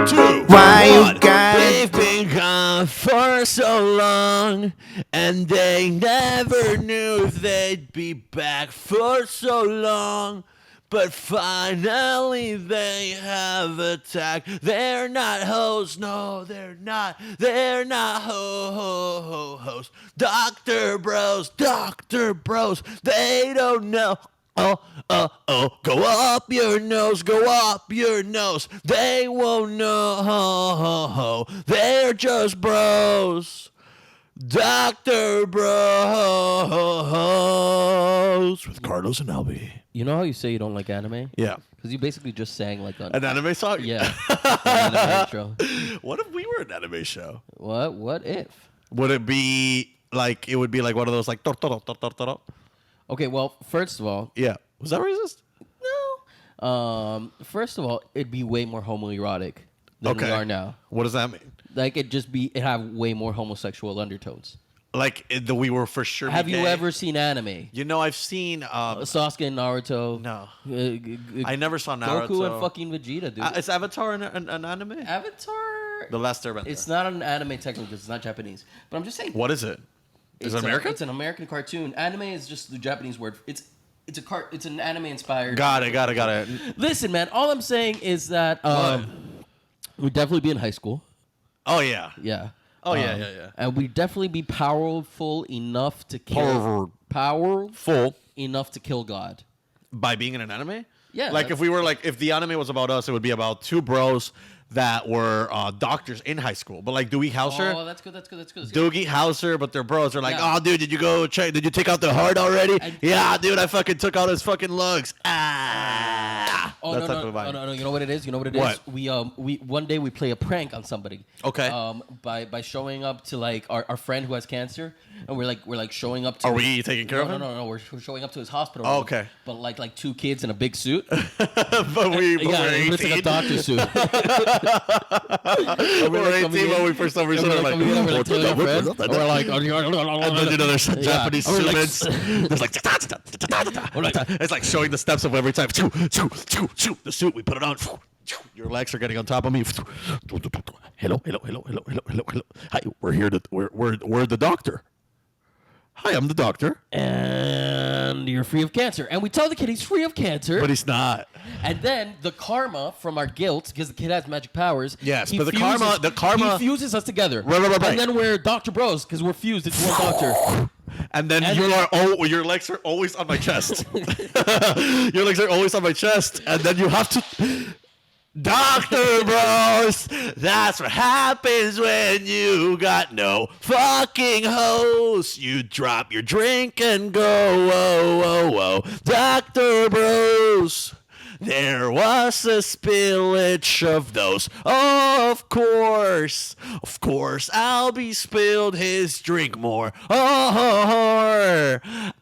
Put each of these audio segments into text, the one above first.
2, Why 1. you got They've been gone for so long, and they never knew if they'd be back for so long. But finally they have attacked. They're not hoes, no, they're not. They're not hoes. Doctor Bros, they don't know. Go up your nose, go up your nose. They won't know. They're just bros. Dr. Bros with Carlos and Albie. You know how you say you don't like anime? Yeah. Because you basically just sang like An anime song? Yeah. An anime intro. What if we were an anime show? What? What if? Would it be like, it would be like one of those like, toro. Okay, well, first of all, Yeah. Was that racist? no. First of all, it'd be way more homoerotic than we are now. What does that mean? Like, it'd have way more homosexual undertones. Like, we were for sure. Have you ever seen anime? You know, I've seen. Sasuke and Naruto. No. I never saw Naruto. Goku and fucking Vegeta, dude. Is Avatar an anime? Avatar. The Last Airbender. It's not an anime technically because it's not Japanese. But I'm just saying. What is it? Is it American? It's an American cartoon. Anime is just the Japanese word. It's an anime inspired. Got it. Listen, man. All I'm saying is that we'd definitely be in high school. Oh yeah. Yeah. Oh yeah. And we'd definitely be powerful enough to kill. Full Enough to kill God. by being in an anime. Yeah. Like if the anime was about us, it would be about two bros that were doctors in high school. But like Doogie Howser. Oh, that's good. Doogie Howser, but their bros are like, Yeah. oh, dude, did you take out the heart already? Yeah, dude, I fucking took out his fucking lugs. Oh That no, type no, of vibe. no, no! You know what it is? What? We one day we play a prank on somebody. Okay. By showing up to like our friend who has cancer, and we're like showing up to. Are we taking care of him? No. We're showing up to his hospital. Oh, room, okay. But like two kids in a big suit. but we're it's like a 18. doctor suit. We're 18, but we for some reason are like, we're like telling our friend, and we're like, then there's Japanese students. There's like, it's like showing the steps of every time. The suit, we put it on. Your legs are getting on top of me. Hello. Hi, we're here. We're the doctor. Hi, I'm the doctor. And you're free of cancer. And we tell the kid he's free of cancer. But he's not. And then the karma from our guilt, because the kid has magic powers. Yes, he but the karma he fuses us together. Right. And then we're Dr. Bros because we're fused into one doctor. And then your legs are always on my chest. Your legs are always on my chest, and then you have to. Dr. Bros, that's what happens when you got no fucking hose. You drop your drink and go, whoa. Dr. Bros, there was a spillage of those. Of course, Albie spilled his drink more.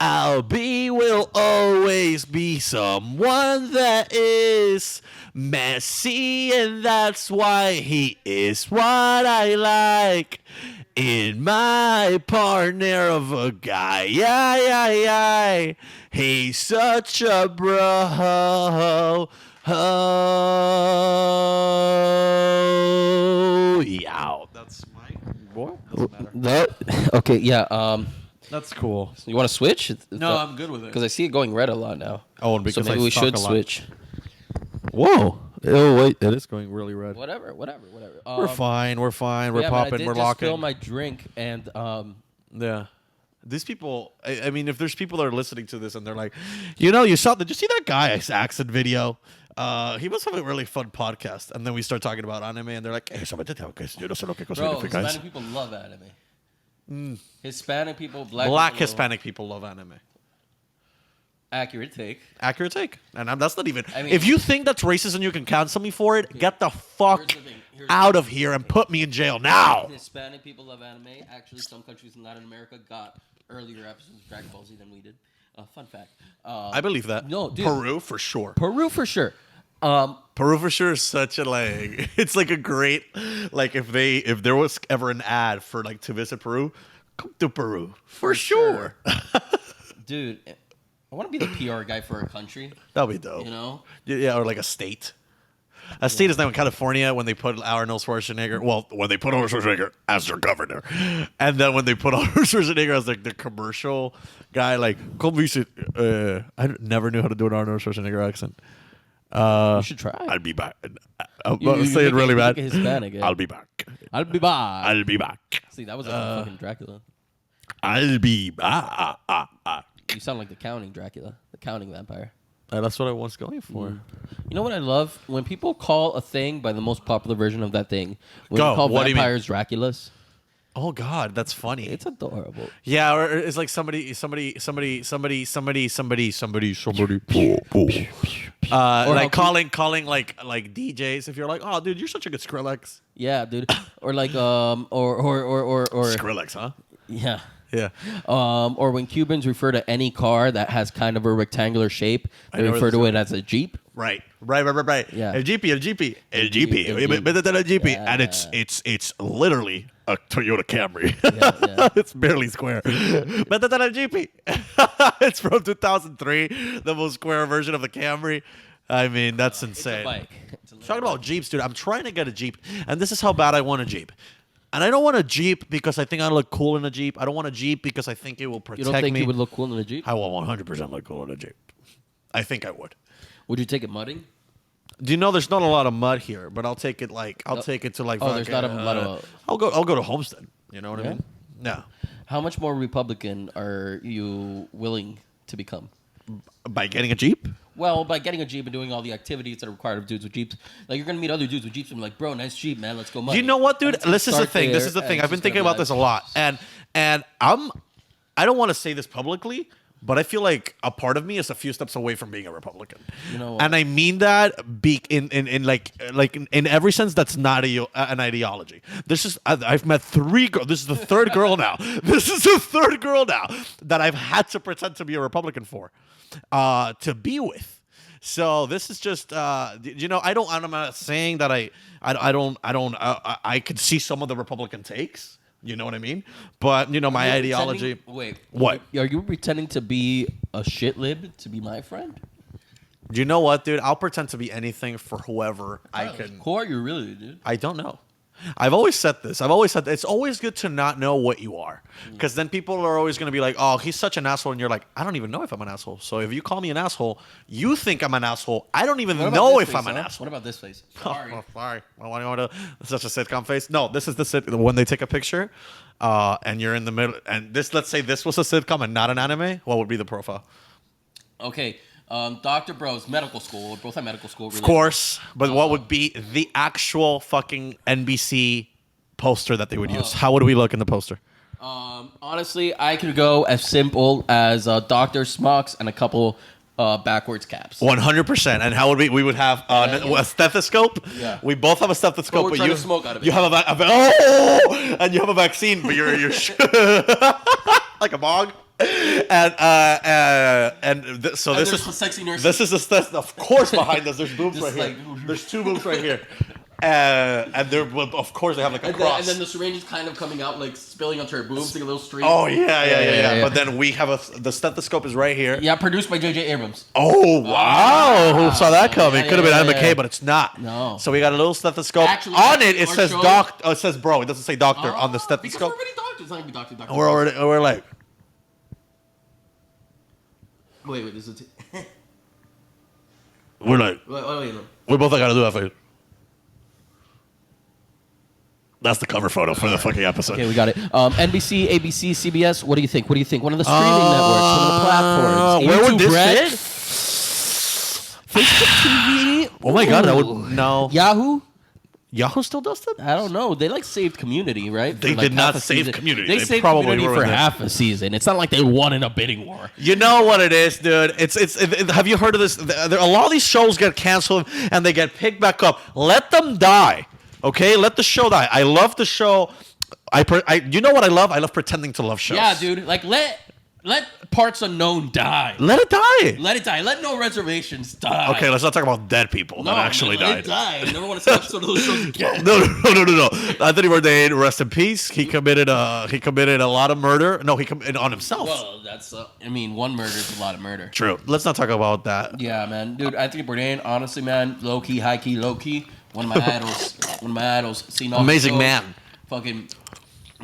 Albie will always be someone that is messy, and that's why he is what I like in my partner of a guy. Yeah. He's such a bro. Yeah. That's my boy. Doesn't matter. Okay, yeah. That's cool. You want to switch? No, I'm good with it. Because I see it going red a lot now. Oh, and because so maybe I we talk should a lot. switch. Whoa. Oh, wait. It is going really red. Whatever. We're fine. We're popping. We're locking. I spill my drink and Yeah. These people, I mean, if there's people that are listening to this and they're like, did you see that guy's accent video? He must have a really fun podcast. And then we start talking about anime and they're like, hey, bro, Hispanic people love anime. Hispanic people, Black people, Hispanic people love anime. Accurate take. And that's not even. I mean, if you think that's racist and you can cancel me for it, get the fuck out of here and put me in jail now. Hispanic people love anime. Actually, some countries in Latin America got earlier episodes of Dragon Ball Z than we did. Fun fact. I believe that. No, dude. Peru for sure. Peru for sure. Peru for sure is such a like. It's like a great like if there was ever an ad for like to visit Peru, come to Peru for sure. Dude, I want to be the PR guy for a country. That'll be dope. You know? Yeah, or like a state. A state is now in California when they put Arnold Schwarzenegger. Well, when they put Arnold Schwarzenegger as their governor, and then when they put Arnold Schwarzenegger as like the commercial guy, like come visit. I never knew how to do an Arnold Schwarzenegger accent. You should try. I'll be back. I'm going to say it really bad. Hispanic, yeah. I'll be back. I'll be back. I'll be back. See, that was like fucking Dracula. I'll be back. You sound like the counting Dracula, the counting vampire. That's what I was going for. You know what I love? When people call a thing by the most popular version of that thing. When Go. they call What do you mean? vampires Draculas. Oh God, that's funny. It's adorable. Yeah, or it's like somebody. Like calling like DJs. If you're like, oh, dude, you're such a good Skrillex. Yeah, dude. Or like or Skrillex, huh? yeah. Yeah. Or when Cubans refer to any car that has kind of a rectangular shape, they know refer where to this it as a Jeep. Right. Yeah. El Jeepy. Yeah. And it's literally a Toyota Camry. Yeah. It's barely square. El Jeepy. It's from 2003, the most square version of the Camry. I mean, that's insane. It's a bike. Talking about Jeeps, dude. I'm trying to get a Jeep, and this is how bad I want a Jeep. And I don't want a Jeep because I think I look cool in a Jeep. I don't want a Jeep because I think it will protect me. You don't think you would look cool in a Jeep? I will 100% look cool in a Jeep. I think I would. Would you take it mudding? Do you know there's not a lot of mud here, but I'll take it like take it to like. Oh, there's not a lot of. I'll go to Homestead. You know what I mean? No. How much more Republican are you willing to become? By getting a Jeep? Well, by getting a Jeep and doing all the activities that are required of dudes with Jeeps. Like, you're going to meet other dudes with Jeeps and be like, bro, nice Jeep, man. Let's go mudding. You know what, dude? And This is the start thing. there, This is the and thing. it's I've been just thinking gonna about be this a like- lot. And I don't want to say this publicly, but I feel like a part of me is a few steps away from being a Republican. You know what? And I mean that in like in every sense that's not an ideology. This is I've met 3 girls. This is the third girl now. This is the third girl now that I've had to pretend to be a Republican for, to be with. So this is just I'm not saying that I could see some of the Republican takes. You know what I mean? But my ideology. Wait. What? Are you pretending to be a shit lib to be my friend? Do you know what, dude? I'll pretend to be anything for whoever I can. Who are you really, dude? I don't know. I've always said this. It's always good to not know what you are, because then people are always going to be like, "Oh, he's such an asshole," and you're like, "I don't even know if I'm an asshole." So if you call me an asshole, you think I'm an asshole. I don't even know if I'm an asshole. What about this face? Sorry. Sorry. Such a sitcom face. No, this is when they take a picture, and you're in the middle. And let's say this was a sitcom and not an anime. What would be the profile? Okay. Dr. Bros, medical school. We're both at medical school. Of course. But what would be the actual fucking NBC poster that they would use? How would we look in the poster? Honestly, I could go as simple as Dr. Smocks and a couple backwards caps. 100%. And how would we would have a stethoscope? Yeah. We both have a stethoscope, But we're trying to smoke out of it. You have and you have a vaccine, but you're like a bog. So this is the sexy nurse. This is the of course behind us. There's boobs right here. There's 2 boobs right here, and they're of course they have like a cross. And then the syringe is kind of coming out, like spilling onto her boobs, like a little stream. Oh yeah. But then we have the stethoscope is right here. Yeah, produced by J.J. Abrams. Oh wow! Who saw that coming? Yeah, Could have been Adam McKay, yeah. but it's not. No. So we got a little stethoscope. Actually, on it. It our says show- doc. It says bro. It doesn't say doctor on the Because stethoscope. we're already doctors. It's not gonna be doctor. We're like. Wait, this is. We're like. Wait. We both gotta do that for you. That's the cover photo for the fucking episode. Okay, we got it. NBC, ABC, CBS. What do you think? One of the streaming networks, one of the platforms. Where would YouTube this Red? fit? Facebook TV. Oh my god, that Ooh. would no. Yahoo. Yahoo still does that? I don't know. They saved Community, right? They For like did not half a save season. Community. They They saved probably Community were for with it. half a season. It's not like they won in a bidding war. You know what it is, dude? Have you heard of this? A lot of these shows get canceled and they get picked back up. Let them die, okay? Let the show die. I love the show. You know what I love? I love pretending to love shows. Yeah, dude. Like let Let parts unknown die. Let it die. Let it die. Let no reservations die. Okay, let's not talk about dead people that actually let died. it die. I never want to see an episode of those shows again. No. Anthony Bourdain, rest in peace. He committed a lot of murder. No, he committed on himself. Well, that's one murder is a lot of murder. True. Let's not talk about that. Yeah, man, dude. Anthony Bourdain, honestly, man, low key, high key, low key. One of my idols. Seen all Amazing shows. man. Fucking,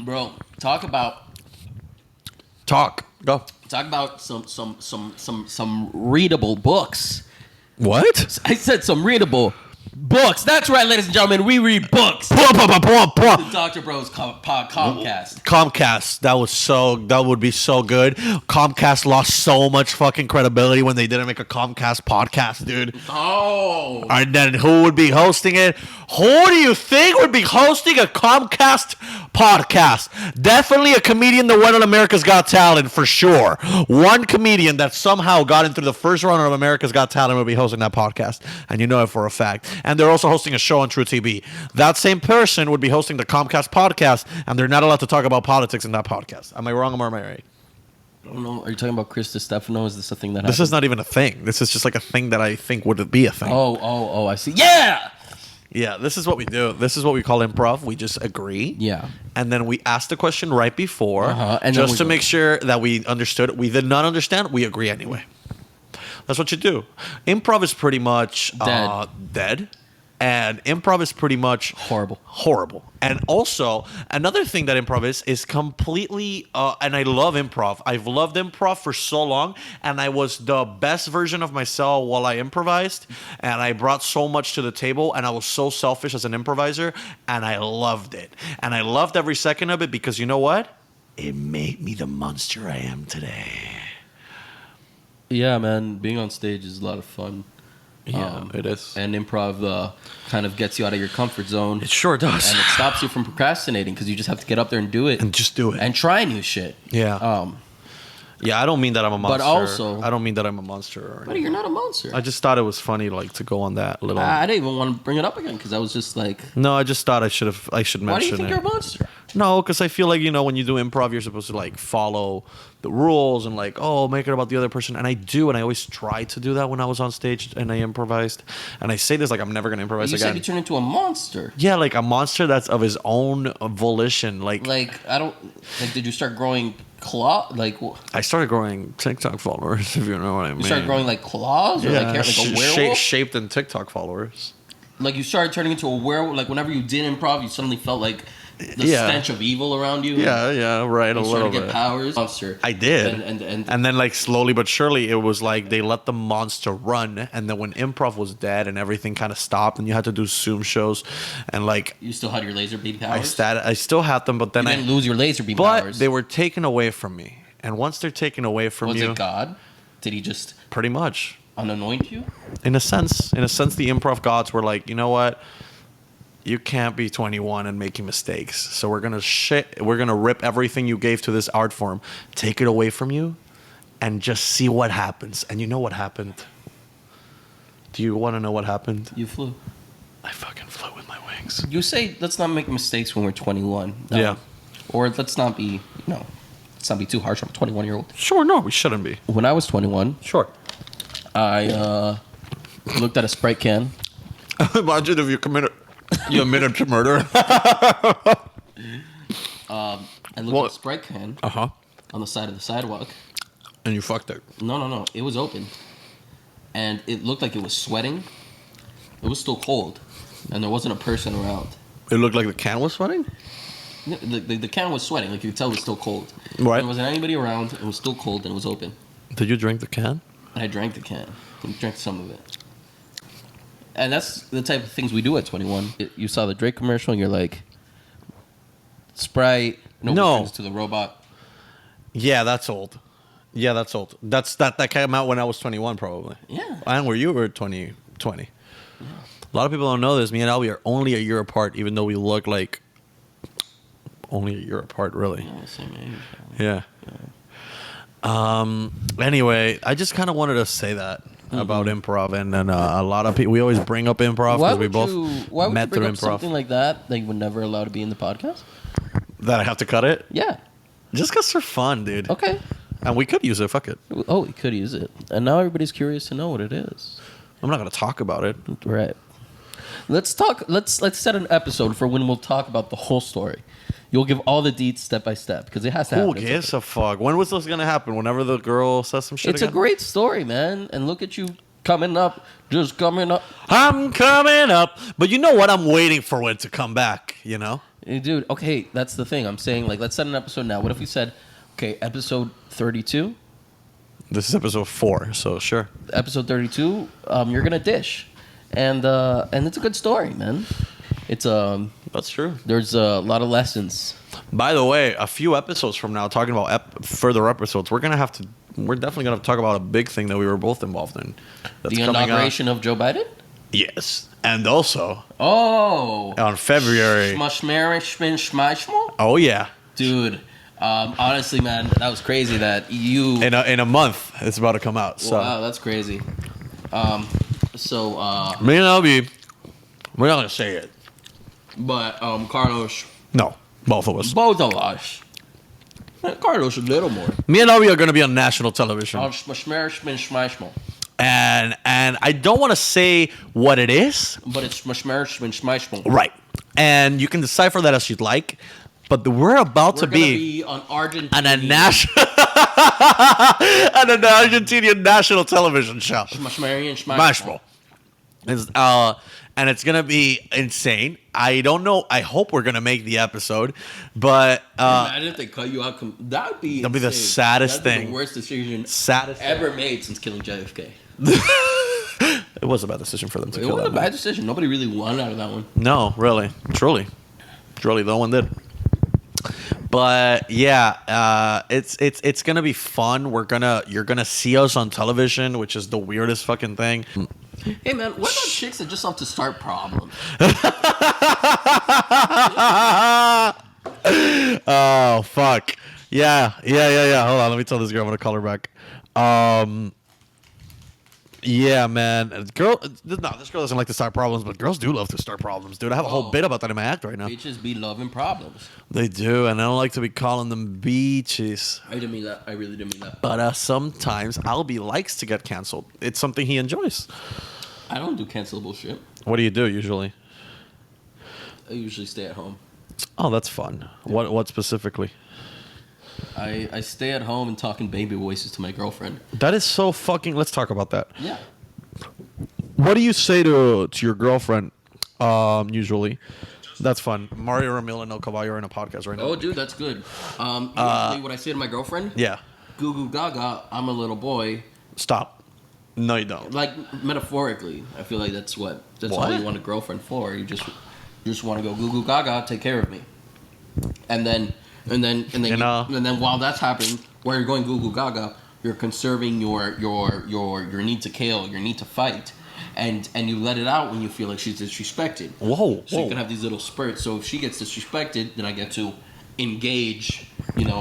bro. Talk about Go. Talk about some readable books. What? I said some readable books. That's right, ladies and gentlemen. We read books. The Dr. Bros Comcast. Comcast. That would be so good. Comcast lost so much fucking credibility when they didn't make a Comcast podcast, dude. Oh. And then who would be hosting it? Who do you think would be hosting a Comcast podcast? Definitely a comedian that went on America's Got Talent for sure. One comedian that somehow got into the first round of America's Got Talent would be hosting that podcast. And you know it for a fact. And they're also hosting a show on True TV. That same person would be hosting the Comcast podcast, and they're not allowed to talk about politics in that podcast. Am I wrong or am I right? I don't know. Are you talking about Chris Stefano? Is this a thing that This is not even a thing. This is just like a thing that I think would be a thing. Oh, I see. Yeah! Yeah, this is what we do. This is what we call improv. We just agree. Yeah. And then we ask the question right before, and just to make sure that we understood. We did not understand. We agree anyway. That's what you do. Improv is pretty much dead. And improv is pretty much horrible. And also, another thing that improv is completely, and I love improv. I've loved improv for so long, and I was the best version of myself while I improvised, and I brought so much to the table, and I was so selfish as an improviser, and I loved it. And I loved every second of it because you know what? It made me the monster I am today. Yeah, man, being on stage is a lot of fun. Yeah, it is. And improv kind of gets you out of your comfort zone. It sure does. And it stops you from procrastinating because you just have to get up there and do it. And just do it. And try new shit. Yeah. Yeah, I don't mean that I'm a monster. But also... I don't mean that I'm a monster. Buddy, you're not a monster. I just thought it was funny, like, to go on that little... I didn't even want to bring it up again because I was just like... No, I just thought I should mention it. Why do you think you're a monster? No, because I feel like, when you do improv, you're supposed to, like, follow the rules and, like, make it about the other person. And I do, and I always try to do that when I was on stage and I improvised. And I say this like I'm never going to improvise again. You said you turned into a monster. Yeah, like a monster that's of his own volition. Like I don't... Like, did you start growing claw? Like... I started growing TikTok followers, if you know what I mean. You started growing, like, claws? Or yeah, like a werewolf? Shaped in TikTok followers. Like, you started turning into a werewolf? Like, whenever you did improv, you suddenly felt like... The stench of evil around you. Yeah, right. A little bit. Get powers. Monster. I did. And then, like, slowly but surely, it was like they let the monster run. And then when improv was dead and everything kind of stopped, and you had to do Zoom shows, and like you still had your laser beam powers. I still had them, but then you didn't lose your laser beam powers. But they were taken away from me. And once they're taken away from you, was it God? Did he just pretty much unanoint you? In a sense, the improv gods were like, you know what? You can't be 21 and making mistakes. So we're gonna rip everything you gave to this art form, take it away from you, and just see what happens. And you know what happened? Do you want to know what happened? You flew. I fucking flew with my wings. You say let's not make mistakes when we're 21. No. Yeah. Or let's not be too harsh on a 21-year-old. Sure, no, we shouldn't be. When I was 21, sure, I looked at a Sprite can. Imagine if you admitted to murder. I looked at a Sprite can on the side of the sidewalk. And you fucked it. No. It was open. And it looked like it was sweating. It was still cold. And there wasn't a person around. It looked like the can was sweating? The can was sweating. Like, you could tell it was still cold. Right. There wasn't anybody around. It was still cold and it was open. Did you drink the can? I drank the can. I drank some of it. And that's the type of things we do at 21. You saw the Drake commercial and you're like, Sprite, no. To the robot. Yeah, that's old. That came out when I was 21 probably. Yeah. And where you were 20. Yeah. A lot of people don't know this. Me and Albie are only a year apart, even though we look like only a year apart, really. Yeah, same age. Yeah. Anyway, I just kind of wanted to say that about improv, and then a lot of people. We always bring up improv because we both met through improv. Something like that you would never allow to be in the podcast? That I have to cut it? Yeah. Just because they're fun, dude. Okay. And we could use it. Fuck it. Oh, we could use it. And now everybody's curious to know what it is. I'm not going to talk about it. Right. Let's set an episode for when we'll talk about the whole story. You'll give all the deets step by step because it has to happen. Who gives a fuck? When was this going to happen? Whenever the girl says some shit It's again? a great story, man. And look at you coming up. Just coming up. I'm coming up. But you know what? I'm waiting for it to come back, you know? Hey, dude, okay, that's the thing. I'm saying, like, let's set an episode now. What if we said, okay, episode 32? This is episode 4, so sure. Episode 32, you're going to dish. And it's a good story, man. It's That's true. There's a lot of lessons. By the way, a few episodes from now, talking about further episodes, we're definitely gonna talk about a big thing that we were both involved in. That's The coming up. inauguration of Joe Biden? Yes, and also on February. Oh Yeah, dude. Honestly, man, that was crazy that you. in a month it's about to come out. So Wow, that's crazy. me and Albie, we're not gonna say it. But Carlos, No, both of us. both of us. Carlos a little more. Me and Albie are gonna be on national television, and I don't want to say what it is. But it's Right, and you can decipher that as you'd like. But we're about to be on Argentina. on a national, on an Argentinian national television show. Smashmo. And it's gonna be insane. I don't know. I hope we're gonna make the episode, but Imagine if they cut you out. That'd be the insane. saddest That'd be thing. the worst decision Saddest ever made since killing JFK. It was a bad decision for them to It kill was a that bad man. decision. Nobody really won out of that one. No, really, truly, no one did. But yeah, it's gonna be fun. You're gonna see us on television, which is the weirdest fucking thing. Hey man, what about chicks that just love to start problems? Oh fuck. Yeah. Hold on, let me tell this girl I'm gonna call her back. Yeah, man. This girl doesn't like to start problems, but girls do love to start problems, dude. I have a whole bit about that in my act right now. Bitches be loving problems. They do, and I don't like to be calling them beaches. I didn't mean that. I really didn't mean that. But sometimes Albie likes to get canceled. It's something he enjoys. I don't do cancelable shit. What do you do usually? I usually stay at home. Oh, that's fun. What specifically? I stay at home and talk in baby voices to my girlfriend. That is so fucking. Let's talk about that. Yeah. What do you say to your girlfriend? Usually, that's fun. Mario Ramil and El Caballo are in a podcast right now. Oh, dude, that's good. Usually what I say to my girlfriend? Yeah. Goo goo gaga, I'm a little boy. Stop. No, you don't. Like, metaphorically, I feel like that's all you want a girlfriend for. You just want to go goo goo gaga, take care of me. And then while that's happening, while you're going goo goo gaga, you're conserving your need to kill, your need to fight, and you let it out when you feel like she's disrespected. Whoa. So you can have these little spurts. So if she gets disrespected, then I get to engage.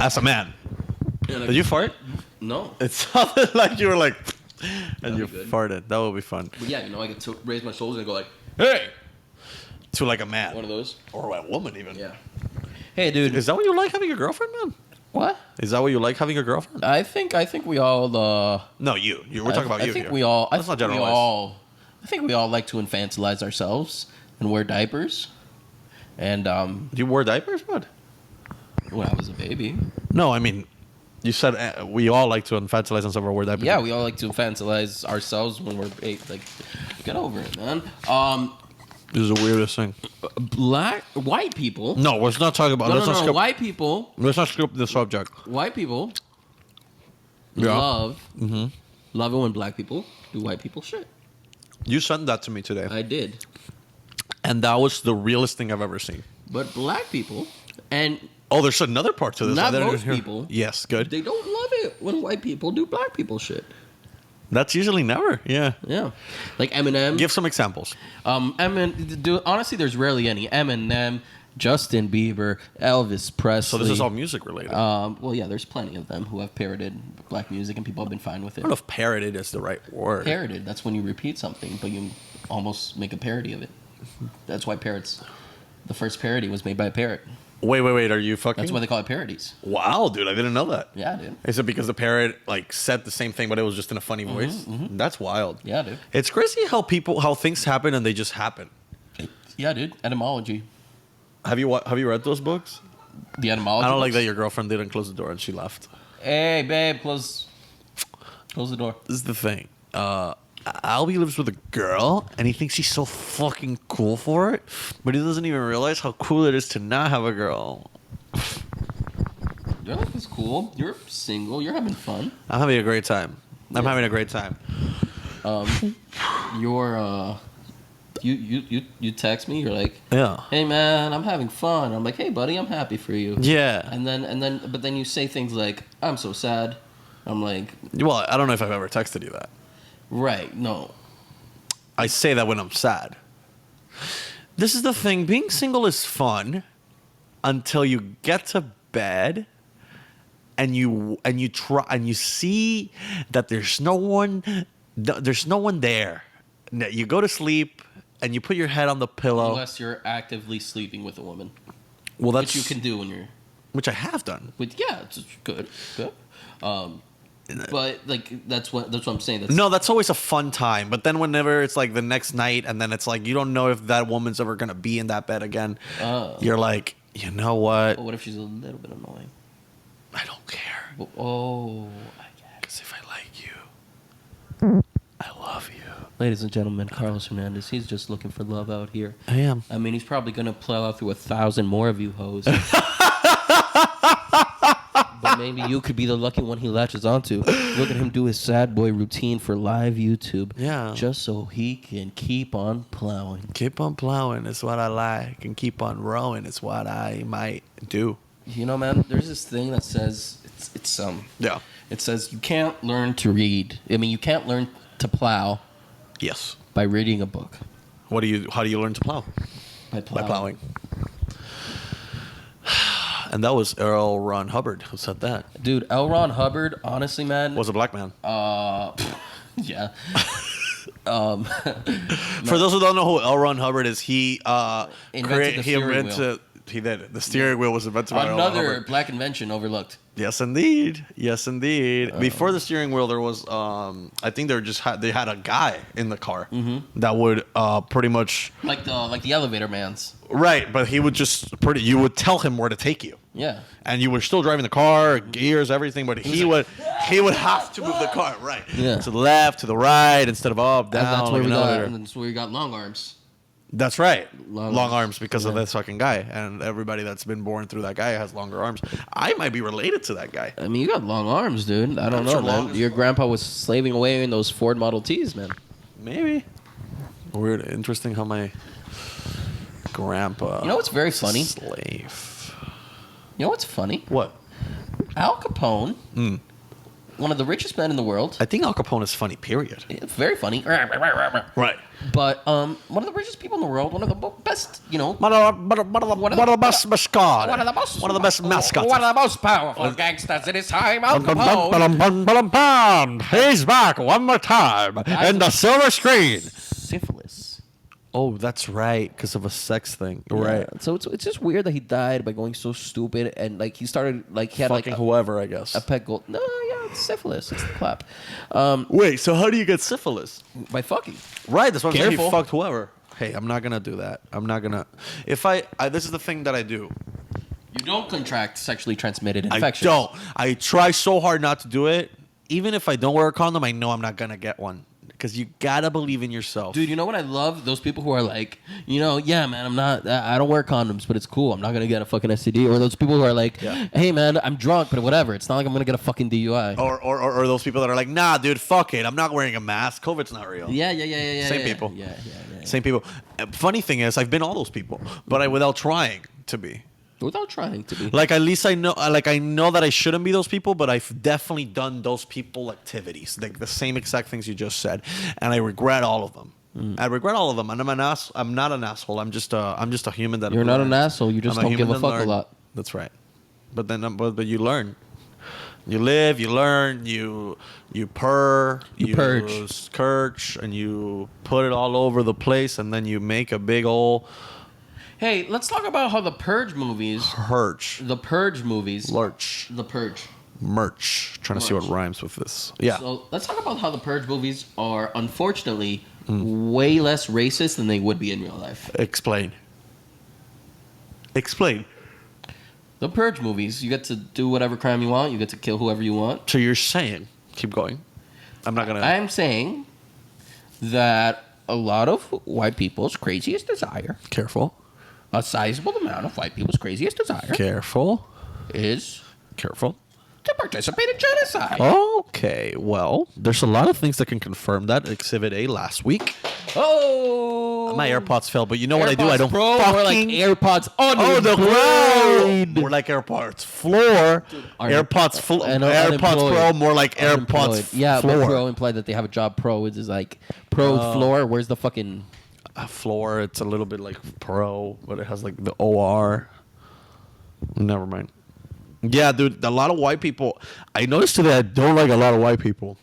As a man. Did you fart? No. It sounded like you were like, and you good. farted. That would be fun. But yeah, I get to raise my shoulders and go like, hey, To like a man. one of those. Or a woman even. Yeah. Hey, dude. Is that what you like having a girlfriend, man? What? Is that what you like having a girlfriend? I think we all. No, you. We're talking about you. I think here. we all. Let's not generalize. I think we all like to infantilize ourselves and wear diapers. And You wore diapers, bud? when I was a baby. No, I mean, you said we all like to infantilize ourselves or wear diapers. Yeah, we all like to infantilize ourselves when we're like. Get over it, man. This is the weirdest thing. White people. No, let's not talk about. Let's not skip. White people. Let's not skip the subject. White people. Yeah. Love it when black people do white people shit. You sent that to me today, I did. and that was the realest thing I've ever seen. But black people and Oh, there's another part to this. Not I didn't most hear. people. Yes, good. they don't love it when white people do black people shit. That's usually never. Yeah. Yeah, like Eminem. Give some examples. Honestly, there's rarely any. Eminem, Justin Bieber, Elvis Presley. So this is all music related. Well, yeah, there's plenty of them who have parroted black music and people have been fine with it. I don't know if parroted is the right word. Parroted, that's when you repeat something, but you almost make a parody of it. That's why parrots. The first parody was made by a parrot. Wait. Are you fucking? That's why they call it parodies. Wow, dude, I didn't know that. Yeah, dude. Is it because the parrot like said the same thing, but it was just in a funny voice? That's wild. Yeah, dude. It's crazy how things happen and they just happen. Yeah, dude. Etymology. Have you read those books? The etymology. I don't books? like that your girlfriend didn't close the door and she left. Hey, babe, close the door. This is the thing. Albie lives with a girl, and he thinks he's so fucking cool for it, but he doesn't even realize how cool it is to not have a girl. Your life is cool. You're single. You're having fun. I'm having a great time. Having a great time. You text me. You're like, Yeah. hey man, I'm having fun. I'm like, hey buddy, I'm happy for you. Yeah. But then you say things like, I'm so sad. I'm like, Well, I don't know if I've ever texted you that. right, no. I say that when I'm sad. This is the thing. Being single is fun until you get to bed and you try and you see that there's no one there. You go to sleep and you put your head on the pillow. Unless you're actively sleeping with a woman. Well, that's which you can do when you're. Which I have done. Yeah, it's good. But like that's what I'm saying. That's always a fun time. But then whenever it's like the next night, and then it's like you don't know if that woman's ever gonna be in that bed again. You're like, you know what? Well, what if she's a little bit annoying? I don't care. I get it. Because if I like you, I love you. Ladies and gentlemen, Carlos Hernandez. He's just looking for love out here. I am. I mean, he's probably gonna plow out through 1,000 more of you hoes. But maybe you could be the lucky one he latches onto. Look at him do his sad boy routine for live YouTube. Yeah. Just so he can keep on plowing. Keep on plowing is what I like, and keep on rowing is what I might do. You know, man, there's this thing that says Yeah. It says you can't learn to read. I mean, you can't learn to plow Yes. by reading a book. How do you learn to plow? By plowing. And that was Earl Ron Hubbard who said that. Dude, L. Ron Hubbard, honestly, man. Was a black man. Yeah. For those who don't know who L. Ron Hubbard is, he invented the steering wheel. He did. The steering wheel was invented by L. Ron Another Hubbard. black invention overlooked. Yes, indeed. Yes, indeed. Before the steering wheel, there was, I think they had a guy in the car that would pretty much like the elevator man's. Right, but he would you would tell him where to take you. Yeah. And you were still driving the car, gears, everything, but he would have to move the car, right? Yeah. To the left, to the right, instead of up, down. And like that's where we got long arms. That's right. Long arms because of this fucking guy. And everybody that's been born through that guy has longer arms. I might be related to that guy. I mean, you got long arms, dude. I don't know, man. Your grandpa was slaving away in those Ford Model Ts, man. Maybe. Weird. Interesting how my grandpa... You know what's very funny? Slave. You know what's funny? What? Al Capone, one of the richest men in the world. I think Al Capone is funny, period. It's very funny. Right. But one of the richest people in the world, one of the best, One of the best mascots. One of the most mascots. One of the most powerful gangsters in his time, Al Capone. He's back one more time in the silver screen. Syphilis. Oh, that's right, because of a sex thing. Yeah. Right. So it's just weird that he died by going so stupid, and like he started like he had fucking like whoever, I guess. a pet gold. No, yeah, it's syphilis. It's the clap. Wait, so how do you get syphilis? By fucking. Right, that's what I'm saying. He Careful. fucked whoever. Hey, I'm not gonna do that. I'm not gonna. If I this is the thing that I do. You don't contract sexually transmitted infections. I don't. I try so hard not to do it. Even if I don't wear a condom, I know I'm not gonna get one. Because you gotta believe in yourself. Dude, you know what I love? Those people who are like, yeah, man, I don't wear condoms, but it's cool. I'm not going to get a fucking STD. Or those people who are like, hey, man, I'm drunk, but whatever. It's not like I'm going to get a fucking DUI. Or those people that are like, nah, dude, fuck it. I'm not wearing a mask. COVID's not real. Yeah. Same people. Yeah. Same people. Funny thing is, I've been all those people, but without trying to be. Without trying to be. Like, at least I know that I shouldn't be those people, but I've definitely done those people activities, like the same exact things you just said, and I regret all of them. I regret all of them, and I'm not an asshole. I'm just a human that. You're not an asshole. You just don't give a fuck a lot. That's right. But then, but you learn. You live, you learn, you purr, you purge, scourge, and you put it all over the place, and then you make a big old. Hey, let's talk about how the Purge movies. The Purge movies. Lurch. The Purge. Merch. Trying to see what rhymes with this. Yeah. So let's talk about how the Purge movies are, unfortunately, way less racist than they would be in real life. Explain. The Purge movies, you get to do whatever crime you want. You get to kill whoever you want. So you're saying, keep going. I'm saying that a lot of white people's craziest desire, Careful. a sizable amount of white people's craziest desire, Careful. is Careful. to participate in genocide. Okay, well, there's a lot of things that can confirm that. Exhibit A last week. Oh, My AirPods fell, but you know what I do? AirPods I don't Pro, fucking... more like AirPods on Oh, your the brain. ground. More like AirPods floor. AirPods Pro, more like AirPods Yeah, floor. but Pro implied that they have a job Pro, which is like Pro floor. Where's the fucking Floor? It's a little bit like Pro, but it has like the OR. Never mind. Yeah, dude, a lot of white people. I noticed today I don't like a lot of white people.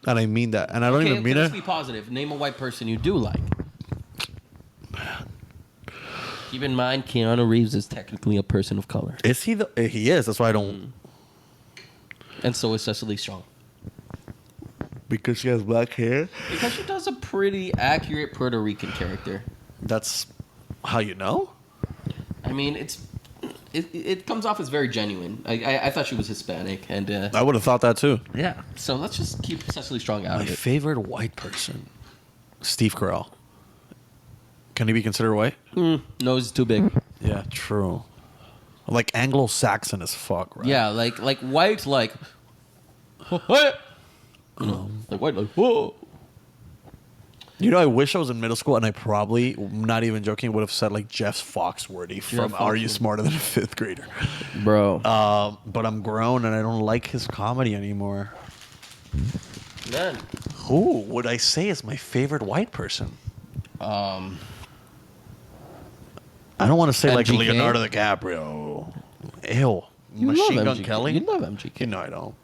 And I mean that. And I don't even mean let's it. be positive. Name a white person you do like. Keep in mind, Keanu Reeves is technically a person of color. Is he? He is. That's why I don't. And so is Cecily Strong. Because she has black hair? Because she does a pretty accurate Puerto Rican character. That's how you know? I mean, it comes off as very genuine. I thought she was Hispanic, and I would have thought that too. yeah. So let's just keep Cecily Strong out My of it. favorite white person, Steve Carell. Can he be considered white? Nose is too big. Yeah, true. Like Anglo-Saxon as fuck, right? Yeah, like white, like what? You know, like white, like whoa. You know, I wish I was in middle school and I probably, not even joking, would have said like Jeff Foxworthy from Are You Smarter Than a Fifth Grader? Bro. But I'm grown and I don't like his comedy anymore. Man. Who would I say is my favorite white person? I don't want to say like MGK? Leonardo DiCaprio. Ew. You Machine love Gun MGK. Kelly? You love MGK. No, I don't.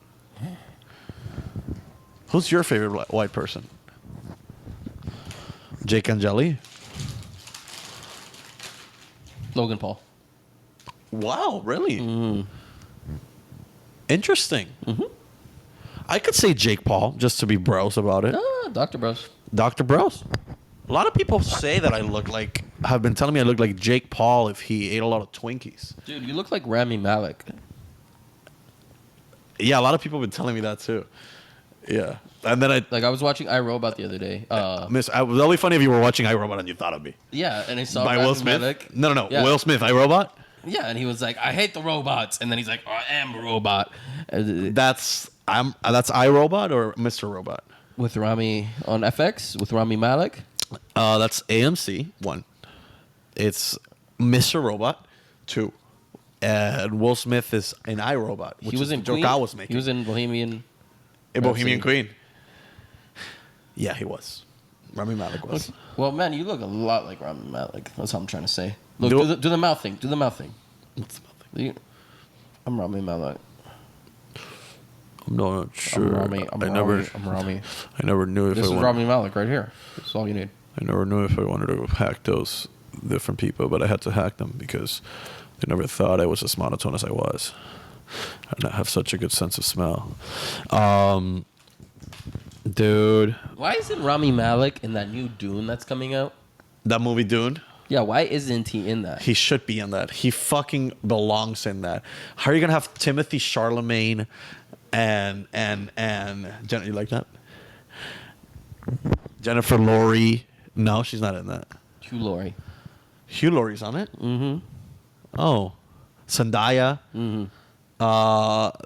Who's your favorite white person? Jake Angeli? Logan Paul. Wow, really? Interesting. I could say Jake Paul, just to be bros about it. Dr. Bros. Dr. Bros. A lot of people say that I look like, have been telling me I look like Jake Paul if he ate a lot of Twinkies. Dude, you look like Rami Malek. Yeah, a lot of people have been telling me that too. Yeah. And then I was watching iRobot the other day. it was only funny if you were watching iRobot and you thought of me. Yeah, and I saw By Rami Will Smith? Malek. No. Yeah. Will Smith, iRobot? Yeah, and he was like, "I hate the robots," and then he's like, "I am a robot." That's iRobot or Mr. Robot? With Rami on FX with Rami Malek. That's AMC 1. It's Mr. Robot 2. And Will Smith is in iRobot, which He was is in the joke Queen. I was making. He was in Bohemian. In Bohemian Rhapsody. Queen. Yeah, he was. Rami Malek was. Well, man, you look a lot like Rami Malek. That's what I'm trying to say. Look, Do- do the mouth thing. Do the mouth thing. What's the thing? I'm Rami Malek. I'm not sure. I'm Rami. I'm Rami. I never knew if This I is wanted. Rami Malek right here. That's all you need. I never knew if I wanted to hack those different people, but I had to hack them because they never thought I was as monotone as I was, and I have such a good sense of smell. Dude, Why isn't Rami Malek in that new Dune that's coming out? that movie Dune. Yeah, why isn't he in that? He should be in that. He fucking belongs in that. How are you gonna have Timothy Charlemagne and Jen, you like that? Jennifer Laurie? No, she's not in that. Hugh Laurie. Hugh Laurie's on it. Mm-hmm. Oh, Zendaya.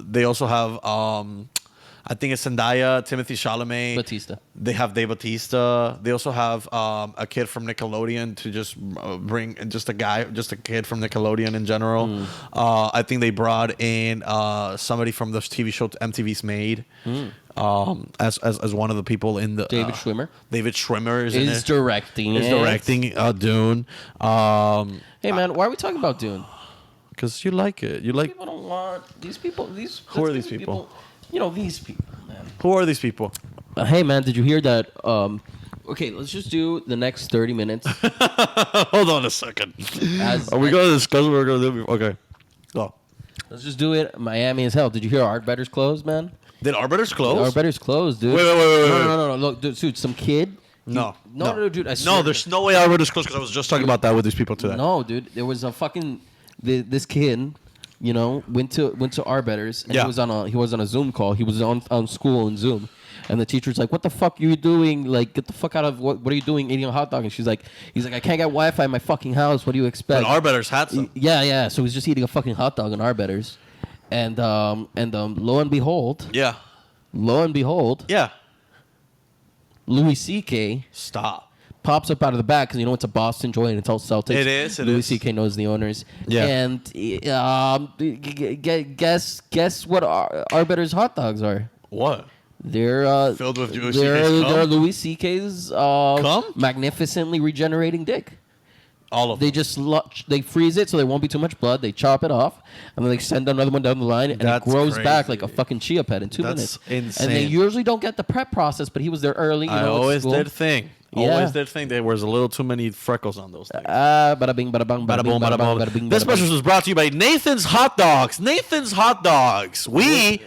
They also have I think it's Zendaya, Timothy Chalamet, Batista. They have Dave Bautista. They also have a kid from Nickelodeon to just bring just a kid from Nickelodeon in general. I think they brought in somebody from the TV show MTV's Made as one of the people in the David Schwimmer. David Schwimmer is in Is it. directing Is it. directing Dune. Hey, man, why are we talking about Dune? Because you like it. You like. People don't want these people. Who are these people? You know, these people, man. Who are these people? Hey, man, did you hear that Okay, let's just do the next 30 minutes. Hold on a second. Are we going to discuss what we're going to do? Okay. Go. Let's just do it. Miami as hell. Did you hear Arbetter's closed, man? Did Arbiters close? Arbetter's closed, dude. Wait. No. Look, dude, some kid. No, dude. I swear. No, there's no way Arbiters closed because I was just talking about that with these people today. No, dude. There was a fucking this kid. Went to Arbetter's and he was on a Zoom call. He was on school in Zoom. And the teacher's like, "What the fuck are you doing? Like, get the fuck out of what are you doing eating a hot dog?" And he's like, "I can't get Wi-Fi in my fucking house. What do you expect?" But Arbiters had some. Yeah. So he's just eating a fucking hot dog in Arbetter's, and lo and behold, Yeah. Louis C.K. Stop. pops up out of the back because it's a Boston joint and it's all Celtics. It is. Louis C.K. knows the owners. Yeah. And guess what Arbitter's hot dogs are? What? They're Filled with Louis C.K.'s cum? They're Louis C.K.'s magnificently regenerating dick. All of They them. just they freeze it so there won't be too much blood. They chop it off and then they send another one down the line and That's it grows crazy. back like a fucking chia pet in 2 minutes. Insane. And they usually don't get the prep process, but he was there early. I at always school. did think. Yeah. Always did think there was a little too many freckles on those things. Bada bing, bada bang, bada bing, bada bang, bada bing. This message was brought to you by Nathan's Hot Dogs. Nathan's Hot Dogs. We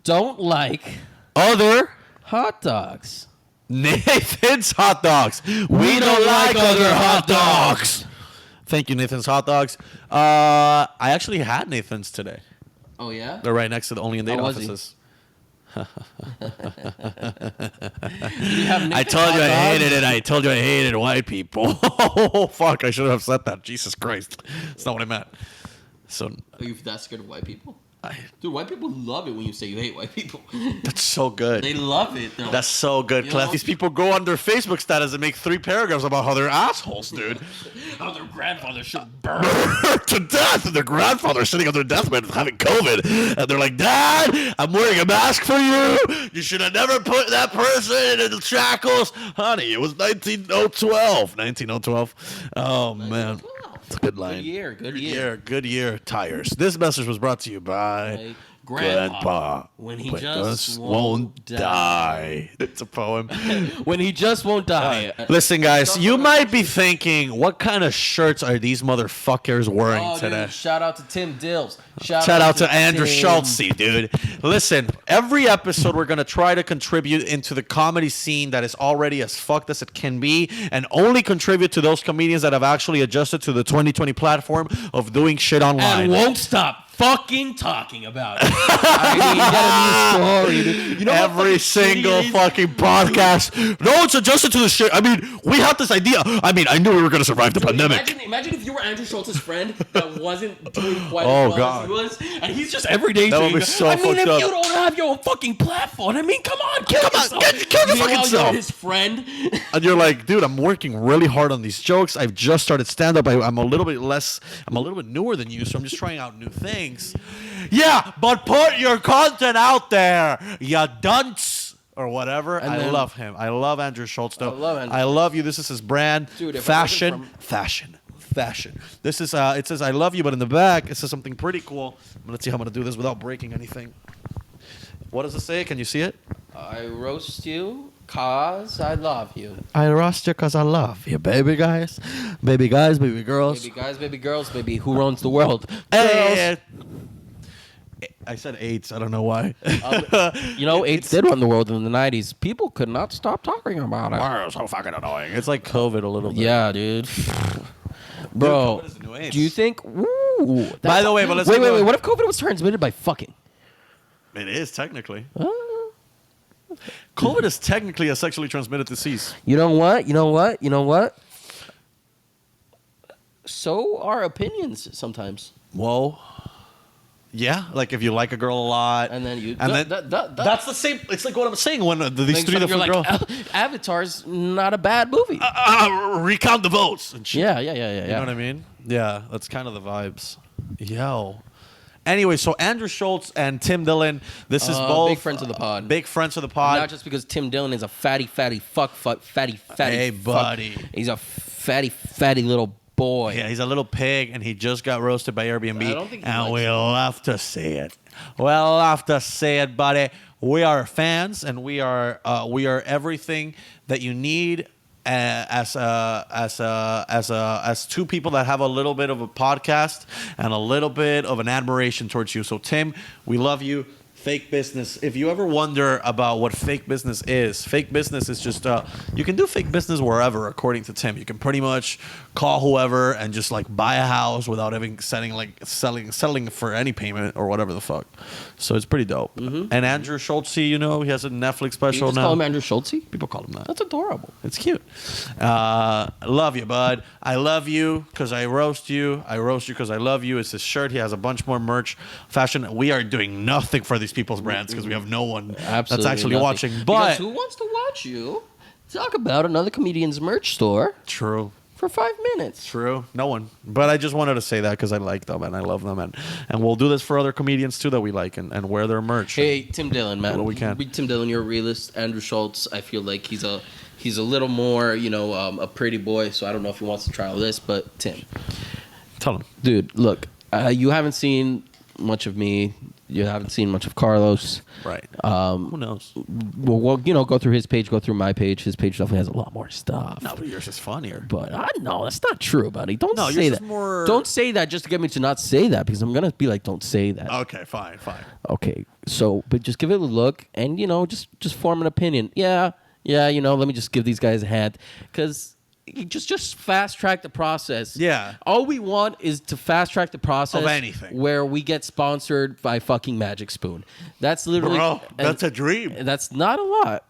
don't like other hot dogs. Nathan's Hot Dogs. We don't like other hot dogs. Thank you, Nathan's Hot Dogs. I actually had Nathan's today. Oh yeah. They're right next to the Only in Date How was he? offices. Did you have I told you I hated it. I told you I hated white people. Oh, fuck. I should have said that. Jesus Christ. That's not what I meant. So, Are you that scared of white people? Dude, white people love it when you say you hate white people. that's so good. They love it. They're That's so good, Clef. These people go on their Facebook status and make 3 paragraphs about how they're assholes, dude. how their grandfather should burn. To death, and their grandfather sitting on their deathbed having COVID, and they're like, "Dad, I'm wearing a mask for you. You should have never put that person in the shackles, honey. It was 1912. 1912. Oh man, it's a good line. Good year. Good year. Tires. This message was brought to you by Grandpa. When he But just won't die. It's a poem. When he just won't die. Listen, guys, you might be thinking, what kind of shirts are these motherfuckers wearing today? Dude, shout out to Tim Dills. Shout out to Andrew Schultz, dude. Listen, every episode we're going to try to contribute into the comedy scene that is already as fucked as it can be and only contribute to those comedians that have actually adjusted to the 2020 platform of doing shit online. And won't stop fucking talking about it. I mean, get a new story. You know every single fucking podcast. No, it's adjusted to the shit. I mean, we had this idea. I mean, I knew we were going to survive the pandemic. Imagine if you were Andrew Schultz's friend that wasn't doing quite Oh, as well God. as he was, and he's just everyday That would doing be so I mean, if fucked up. you don't have your own fucking platform, I mean, come on, kill yourself. Kill your fucking Meanwhile, self. you're his friend. And you're like, dude, I'm working really hard on these jokes. I've just started stand-up. I'm a little bit newer than you, so I'm just trying out new things. Yeah, but put your content out there, you dunce. Or whatever. I love him. I love Andrew Schultz, though. I love you. This is his brand. Dude, fashion. This is, it says, I love you, but in the back, it says something pretty cool. Let's see how I'm going to do this without breaking anything. What does it say? Can you see it? I roast you cause I love you. I roast you because I love you, baby guys. Baby guys, baby girls. Baby guys, baby girls, baby who runs the world? Hey. I said AIDS. I don't know why. AIDS did run the world in the 90s. People could not stop talking about it. Wow, so fucking annoying. It's like COVID a little bit. Yeah, dude. Bro, COVID is the new AIDS. do you think... Ooh, By the way, but let's wait. go- What if COVID was transmitted by fucking? It is, technically. COVID is technically a sexually transmitted disease. You know what? So are opinions sometimes. Whoa. Yeah, like if you like a girl a lot, And then you... that's the same. It's like what I'm saying when these Like, three so different you're girls like, Avatar's not a bad movie. recount the votes and shit. Yeah. You know what I mean? Yeah, that's kind of the vibes. Yo. Anyway, so Andrew Schultz and Tim Dillon, this is both big friends of the pod. Big friends of the pod. Not just because Tim Dillon is a fatty Hey, fuck. buddy. He's a fatty little boy. Yeah, he's a little pig, and he just got roasted by Airbnb. I don't think he and likes we it. love to see it. We love to see it, buddy. We are fans, and we are everything that you need as two people that have a little bit of a podcast and a little bit of an admiration towards you. So Tim, we love you. Fake business. If you ever wonder about what fake business is just you can do fake business wherever, according to Tim. You can pretty much call whoever and just like buy a house without even selling for any payment or whatever the fuck. So it's pretty dope. And Andrew Schultz, he has a Netflix special You just now. call him Andrew Schultz? People call him that. That's adorable. It's cute. Love you, bud. I love you because I roast you. I roast you because I love you. It's his shirt. He has a bunch more merch. Fashion. We are doing nothing for these people's brands because we have no one that's actually nothing. watching. Because But who wants to watch you talk about another comedian's merch store true. for 5 minutes? True. No one. But I just wanted to say that because I like them and I love them. And we'll do this for other comedians too that we like and wear their merch. Hey, Tim Dillon, man. Well, we can. Tim Dillon, you're a realist. Andrew Schultz, I feel like he's a little more, a pretty boy. So I don't know if he wants to try all this, but Tim. Tell him. Dude, look, you haven't seen much of me. You haven't seen much of Carlos. Right. Who knows? Well, go through his page, go through my page. His page definitely has a lot more stuff. No, but yours is funnier. But I know that's not true, buddy. Don't No, say yours is that. more- Don't say that just to get me to not say that because I'm gonna be like, don't say that. Okay, fine. Okay, so but just give it a look and just form an opinion. Yeah. Let me just give these guys a hand because. Just fast track the process. Yeah. All we want is to fast track the process Of anything. where we get sponsored by fucking Magic Spoon. That's literally Bro, that's a dream. That's not a lot.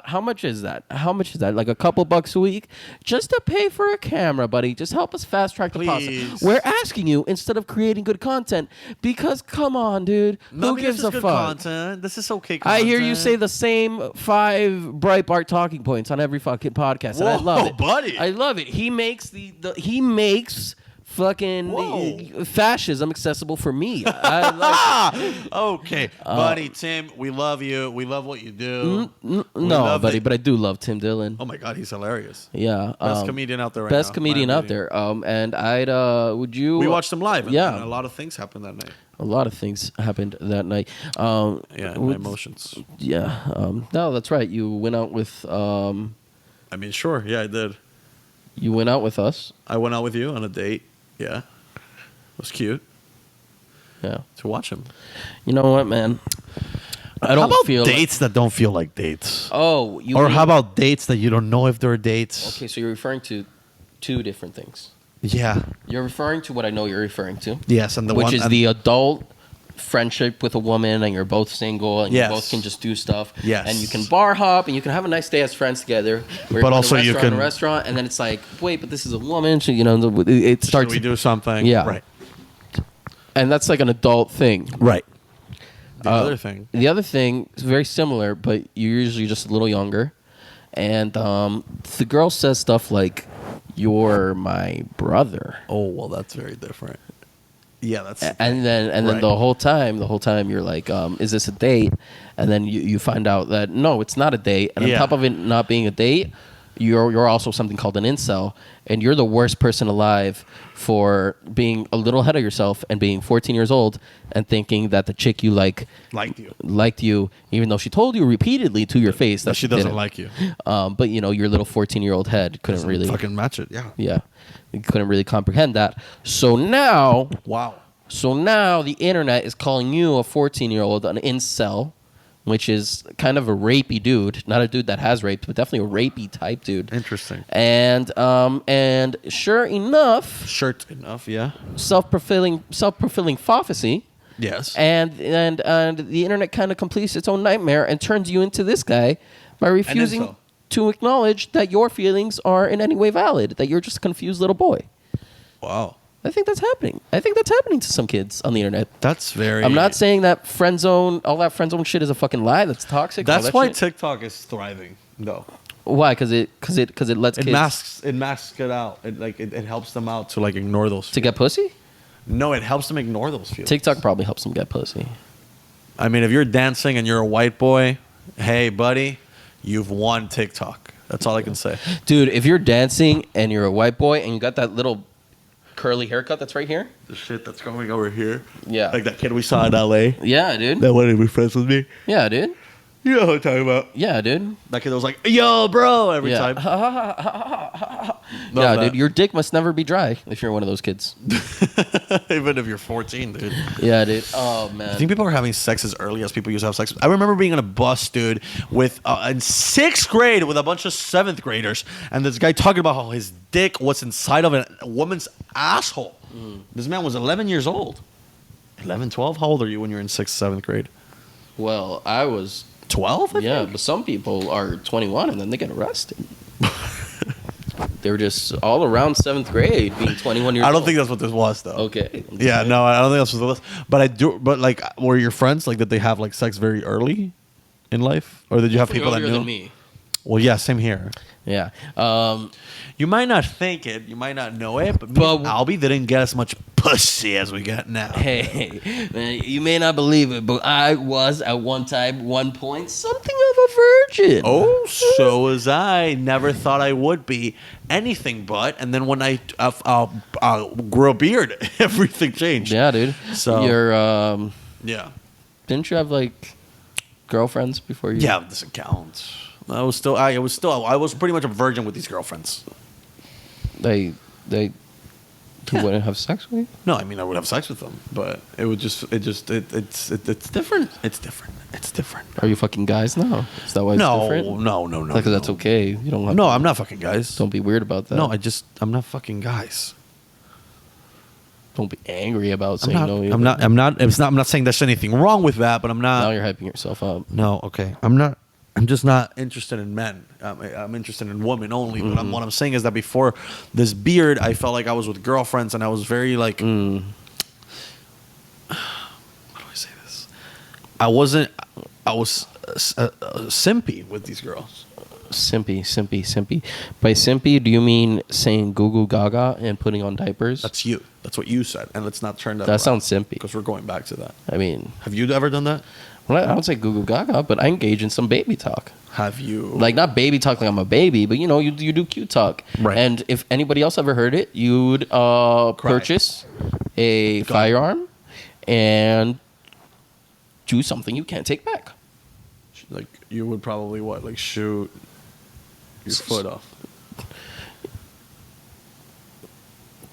How much is that? Like a couple bucks a week just to pay for a camera, buddy. Just help us fast track the Please. process. We're asking you instead of creating good content because come on, dude. Who gives a good fuck? Content. This is okay content. I hear you say the same 5 Breitbart talking points on every fucking podcast, and I Whoa, love it. buddy. I love it. He makes he makes fucking Whoa. fascism accessible for me. I like it. Okay, buddy, Tim, we love you. We love what you do. No, love buddy, it. but I do love Tim Dillon. Oh my God, he's hilarious. Yeah, Best comedian out there right now. best comedian My out opinion. there. And I'd would you? We watched him live. And, Yeah. and a lot of things happened that night. A lot of things happened that night. Yeah, my with- emotions. Yeah. No, that's right. You went out with. I mean, sure. Yeah, I did. You went out with us. I went out with you on a date. Yeah. It was cute Yeah. to watch him. You know what, man? I How don't about feel. dates that don't feel like dates? Oh, you. Or mean- how about dates that you don't know if they're dates? Okay, so you're referring to 2 different things. Yeah. You're referring to what I know you're referring to, Yes, and the which one is the adult friendship with a woman, and you're both single, and Yes. you both can just do stuff. Yes. And you can bar hop, and you can have a nice day as friends together. Where But you're also in a you restaurant, can- a restaurant, and then it's like, wait, but this is a woman. So, it Should starts. we do something? Yeah. Right. And that's like an adult thing. Right. The other thing. The other thing is very similar, but you're usually just a little younger. And the girl says stuff like, "You're my brother." Oh, well, that's very different. Yeah, that's... And then Right. the whole time you're like, is this a date? And then you find out that no, it's not a date. And on Yeah. top of it not being a date, you're also something called an incel, and you're the worst person alive for being a little ahead of yourself and being 14 years old and thinking that the chick you liked you, even though she told you repeatedly to your face that That she doesn't didn't. like you. But your little 14-year-old head couldn't really Fucking match it, yeah. yeah, you couldn't really comprehend that. So now the internet is calling you a 14-year-old an incel, which is kind of a rapey dude, not a dude that has raped, but definitely a rapey type dude. Interesting. And sure enough, yeah. self-fulfilling prophecy. Yes. And the internet kind of completes its own nightmare and turns you into this guy by refusing incel. to acknowledge that your feelings are in any way valid, that you're just a confused little boy. Wow. I think that's happening. I think that's happening to some kids on the internet. That's very... I'm not saying that all that friend zone shit is a fucking lie. That's toxic. all That's that why shit. TikTok is thriving, though. Why? Because it lets It kids masks it out. It helps them out to ignore those. to get pussy. No, it helps them ignore those feelings. TikTok probably helps them get pussy. I mean, if you're dancing and you're a white boy, hey, buddy, you've won TikTok. That's all I can say. Dude, if you're dancing and you're a white boy and you got that little curly haircut that's right here. The shit that's going over here. Yeah. Like that kid we saw in L.A. Yeah, dude. That wanted to be friends with me. Yeah, dude. You know what I'm talking about. Yeah, dude. That kid was like, yo, bro, every time. Yeah, dude. Your dick must never be dry if you're one of those kids. Even if you're 14, dude. Yeah, dude. Oh, man. I think people are having sex as early as people used to have sex. I remember being on a bus, dude, with in 6th grade with a bunch of 7th graders, and this guy talking about how his dick was inside of a woman's asshole. This man was 11 years old. 11, 12? How old are you when you're in 6th, 7th grade? Well, I was 12? Yeah, but some people are 21 and then they get arrested. They were just all around 7th grade being 21 years old. I don't think that's what this was, though. Okay. Yeah, no, I don't think that's what this was. But I do. But like, were your friends like did they have like sex very early in life, or did you have people that Earlier knew? than me. Well, yeah, same here. Yeah. You might not think it, you might not know it, but me and Albie didn't get as much pussy as we get now. Hey, man, you may not believe it, but I was at one point, something of a virgin. Oh, so was I. Never thought I would be anything but. And then when I grew a beard, everything changed. Yeah, dude. So you're yeah. Didn't you have like girlfriends before you? Yeah, this counts. I was pretty much a virgin with these girlfriends. They wouldn't have sex with you? No, I mean I would have sex with them, but it's different. It's different. Are you fucking guys now? Is that why it's different? No. Because that's okay. You don't have No, to, I'm not fucking guys. Don't be weird about that. No, I'm not fucking guys. Don't be angry about saying no. I'm not saying there's anything wrong with that, but I'm not. Now you're hyping yourself up. No, okay. I'm just not interested in men. I'm interested in women only. But what I'm saying is that before this beard, I felt like I was with girlfriends, and I was very like. How do I say this? I was simpy with these girls. Simpy. By simpy, do you mean saying goo goo gaga and putting on diapers? That's you. That's what you said. And let's not turn that. That sounds simpy. Because we're going back to that. I mean, have you ever done that? Well, I don't say goo goo gaga, but I engage in some baby talk. Have you? Like, not baby talk like I'm a baby, but, you do cute talk. Right. And if anybody else ever heard it, you'd purchase a firearm and do something you can't take back. Like, you would probably, shoot your foot off.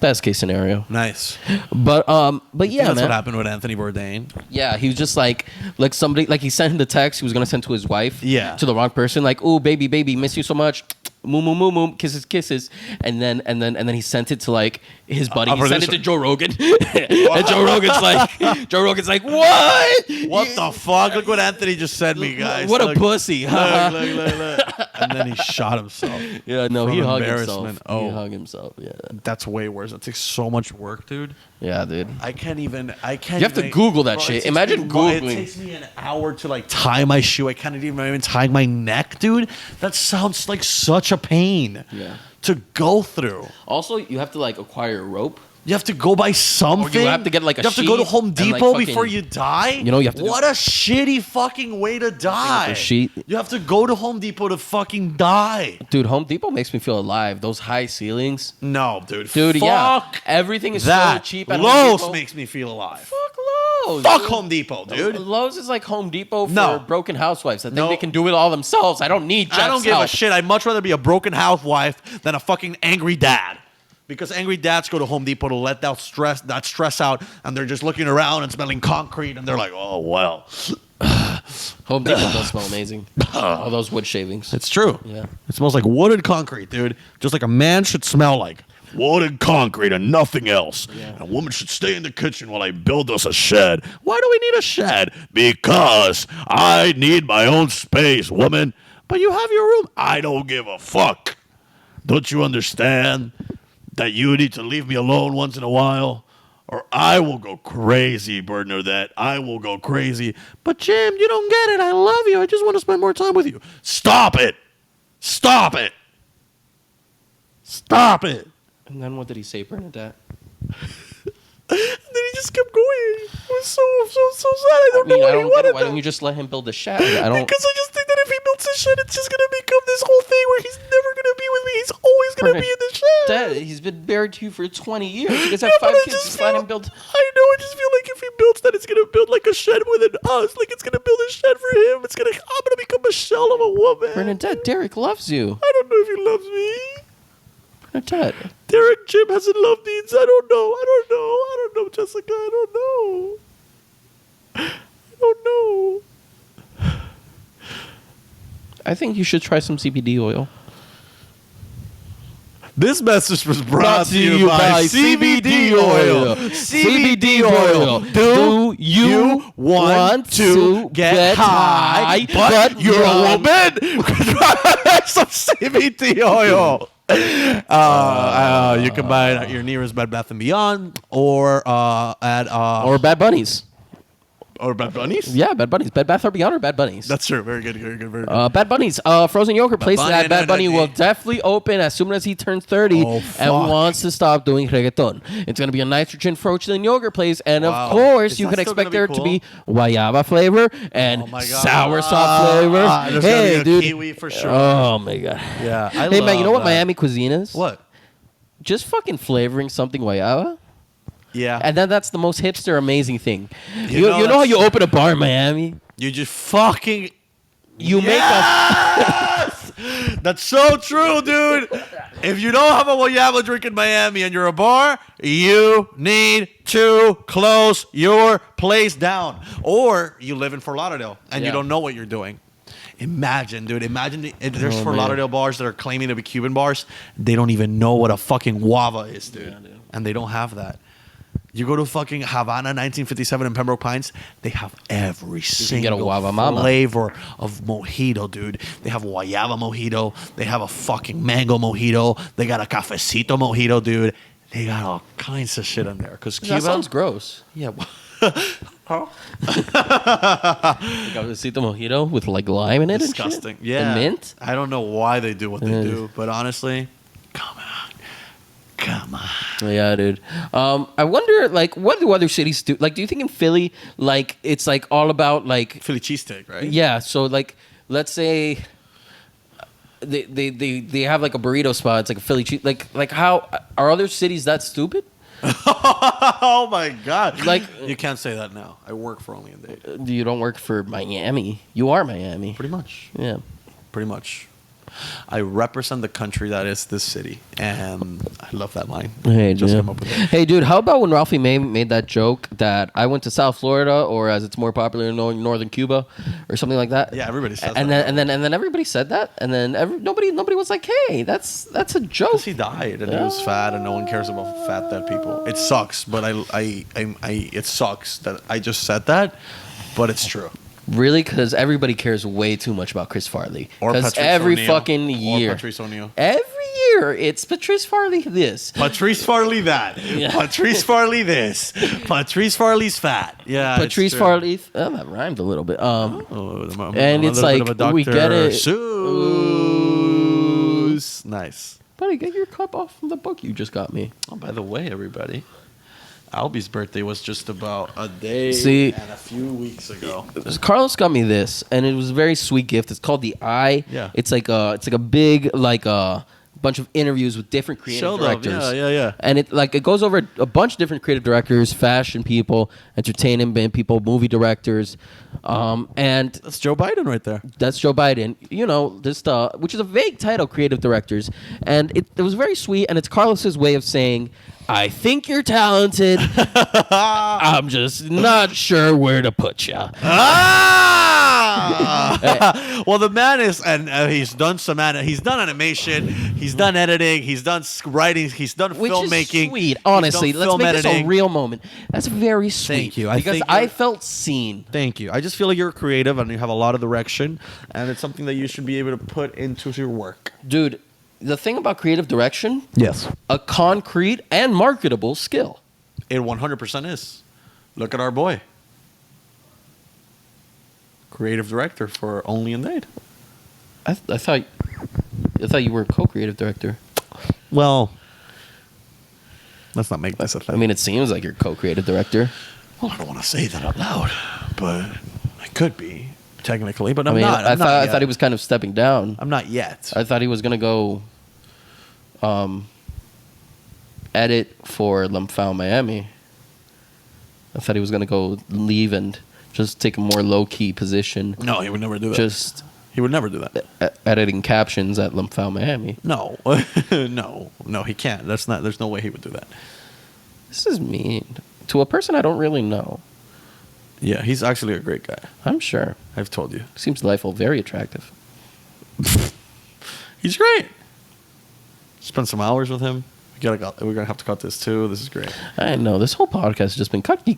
Best case scenario. Nice. But yeah, that's man. what happened with Anthony Bourdain. Yeah, he was just like somebody, like he sent him the text he was gonna send to his wife. Yeah. To the wrong person, like, "Oh, baby, miss you so much, moo moo moo moo, kisses," and then he sent it to like his buddy. He sent it to Joe Rogan, and Joe Rogan's like, "What? What the fuck? Look what Anthony just sent me, guys. What a pussy!" Look. And then he shot himself. Yeah, no, he hugged himself. Oh, he hugged himself. Yeah, that's way worse. That takes so much work, dude. Yeah, dude. I can't. You have to Google that shit. Imagine Googling. It takes me an hour to like tie my shoe. I can't even tie my neck, dude. That sounds like such a pain. Yeah. To go through. Also, you have to like acquire a rope. You have to go buy something. Or you have to get like a You have to go to sheet Home and, like, Depot fucking- before you die. You know, you have to What a shitty fucking way to die. a sheet. You have to go to Home Depot to fucking die. Dude, Home Depot makes me feel alive. Those high ceilings. No, dude. Dude, fuck yeah. Everything is that. so cheap at Home Lowe's Depot. makes me feel alive. Fuck Lowe's. Fuck dude. Home Depot, dude. Lowe's is like Home Depot for No. broken housewives that think No. they can do it all themselves. I don't need Jeff's I don't give help. a shit. I'd much rather be a broken housewife than a fucking angry dad. Because angry dads go to Home Depot to let that stress out, and they're just looking around and smelling concrete, and they're like, oh, well. Home Depot does smell amazing. All those wood shavings. It's true. Yeah. It smells like wood and concrete, dude. Just like a man should smell like. Wood and concrete and nothing else. Yeah. And a woman should stay in the kitchen while I build us a shed. Why do we need a shed? Because I need my own space, woman. But you have your room. I don't give a fuck. Don't you understand that you need to leave me alone once in a while? Or I will go crazy, Bernadette. I will go crazy. But Jim, you don't get it. I love you. I just want to spend more time with you. Stop it. Stop it. Stop it. And then what did he say, Bernadette? And then he just kept going. It was so sad. I don't know what he wanted. Why don't you just let him build a shed? I don't. Because I just think that if he builds the shed, it's just gonna become this whole thing where he's never gonna be with me. He's always gonna be in the shed. Dad, he's been married to you for 20 years. You guys have Yeah, but 5 I kids. just Just let feel- him build. I know. I just feel like if he builds that, it's gonna build like a shed within us. Like it's gonna build a shed for him. I'm gonna become a shell of a woman. Bernadette, Derek loves you. I don't know if he loves me. Bernadette. Derek Jim has a love needs. I don't know, Jessica. I don't know. I think you should try some CBD oil. This message was brought to you by CBD oil. CBD oil. Do you want to get high, but you're a woman? Some CBD oil. You can buy it at your nearest Bed Bath & Beyond or at... Or Bad Bunnies. Or Bad Bunnies? Yeah, Bad Bunnies. Bed Bath or Beyond or Bad Bunnies? That's true. Very good. Very good. Bad Bunnies. Frozen yogurt place that Bad Bunny will definitely open as soon as he turns 30 and wants to stop doing reggaeton. It's going to be a nitrogen frozen yogurt place, and of course, you can expect there to be guayaba flavor and soursop flavor. Hey, dude. Kiwi for sure. Oh my god. Yeah. Hey man, you know what Miami cuisine is? What? Just fucking flavoring something guayaba. Yeah. And then that's the most hipster amazing thing. You know how you open a bar in Miami? You just fucking... You make Yes! That's so true, dude. If you don't have a guayaba drink in Miami and you're a bar, you need to close your place down. Or you live in Fort Lauderdale and you don't know what you're doing. Imagine, dude. There's Fort Lauderdale bars that are claiming to be Cuban bars. They don't even know what a fucking guava is, dude. Yeah, dude. And they don't have that. You go to fucking Havana 1957 in Pembroke Pines, they have every single flavor of mojito, dude. They have guayaba mojito. They have a fucking mango mojito. They got a cafecito mojito, dude. They got all kinds of shit in there. Because Cuba... That sounds gross. Yeah. Huh? Cafecito mojito with like lime in it. Disgusting. And shit? Yeah. And mint. I don't know why they do what they do, but honestly, come on. Yeah, dude. I wonder, like, what do other cities do? Like, do you think in Philly, like, it's like all about like Philly cheesesteak, right? Yeah. So, like, let's say they have like a burrito spot. It's like a Philly cheese. Like, how are other cities that stupid? Oh my god! Like, you can't say that now. I work for Only in Dade. You don't work for Miami. You are Miami. Pretty much. Yeah. Pretty much. I represent the country that is this city, and I love that line. Hey, Hey, dude, how about when Ralphie May made that joke that I went to South Florida, or as it's more popular known, Northern Cuba, or something like that? Yeah, everybody says and that. Then everybody said that, and then nobody was like, "Hey, that's a joke." Because he died, and he was fat, and no one cares about fat dead people. It sucks, but it sucks that I just said that, but it's true. Really? Because everybody cares way too much about Chris Farley. Or Because every fucking year. Or Patrice O'Neal. Every year, it's Patrice Farley this. Patrice Farley that. Yeah. Patrice Farley this. Patrice Farley's fat. Yeah. Patrice Farley. Oh, that rhymed a little bit. And it's like, we get it. Seuss. Nice. Buddy, get your cup off from the book you just got me. Oh, by the way, everybody. Albie's birthday was just about a day and a few weeks ago. Carlos got me this, and it was a very sweet gift. It's called The Eye. Yeah. It's like a big bunch of interviews with different creative directors. Yeah. And it goes over a bunch of different creative directors, fashion people, entertainment people, movie directors, and that's Joe Biden right there. That's Joe Biden. You know, this which is a vague title, creative directors, and it was very sweet. And it's Carlos's way of saying, I think you're talented. I'm just not sure where to put you. Well, the man is, and he's done he's done animation, he's done editing, he's done writing, he's done filmmaking. Is sweet, honestly. Let's make this a real moment. That's very sweet. Thank you. Because I felt seen. Thank you. I just feel like you're creative and you have a lot of direction, and it's something that you should be able to put into your work, dude. The thing about creative direction, yes, a concrete and marketable skill. It 100% is. Look at our boy. Creative director for Only in Dade. I thought you were a co-creative director. Well, let's not make this a thing. I mean, it seems like you're co-creative director. Well, I don't want to say that out loud, but I could be. technically, but I'm I mean, not. I thought he was kind of stepping down. I'm not yet. I thought he was gonna go edit for Lumfound Miami. I thought he was gonna go leave and just take a more low key position. No, he would never do that. He would never do that. Editing captions at Lumfound Miami. No, no, he can't. There's no way he would do that. This is mean to a person I don't really know. Yeah, he's actually a great guy. I'm sure. I've told you. Seems delightful, very attractive. He's great. Spent some hours with him. We're gonna have to cut this too. This is great. I know this whole podcast has just been cutty.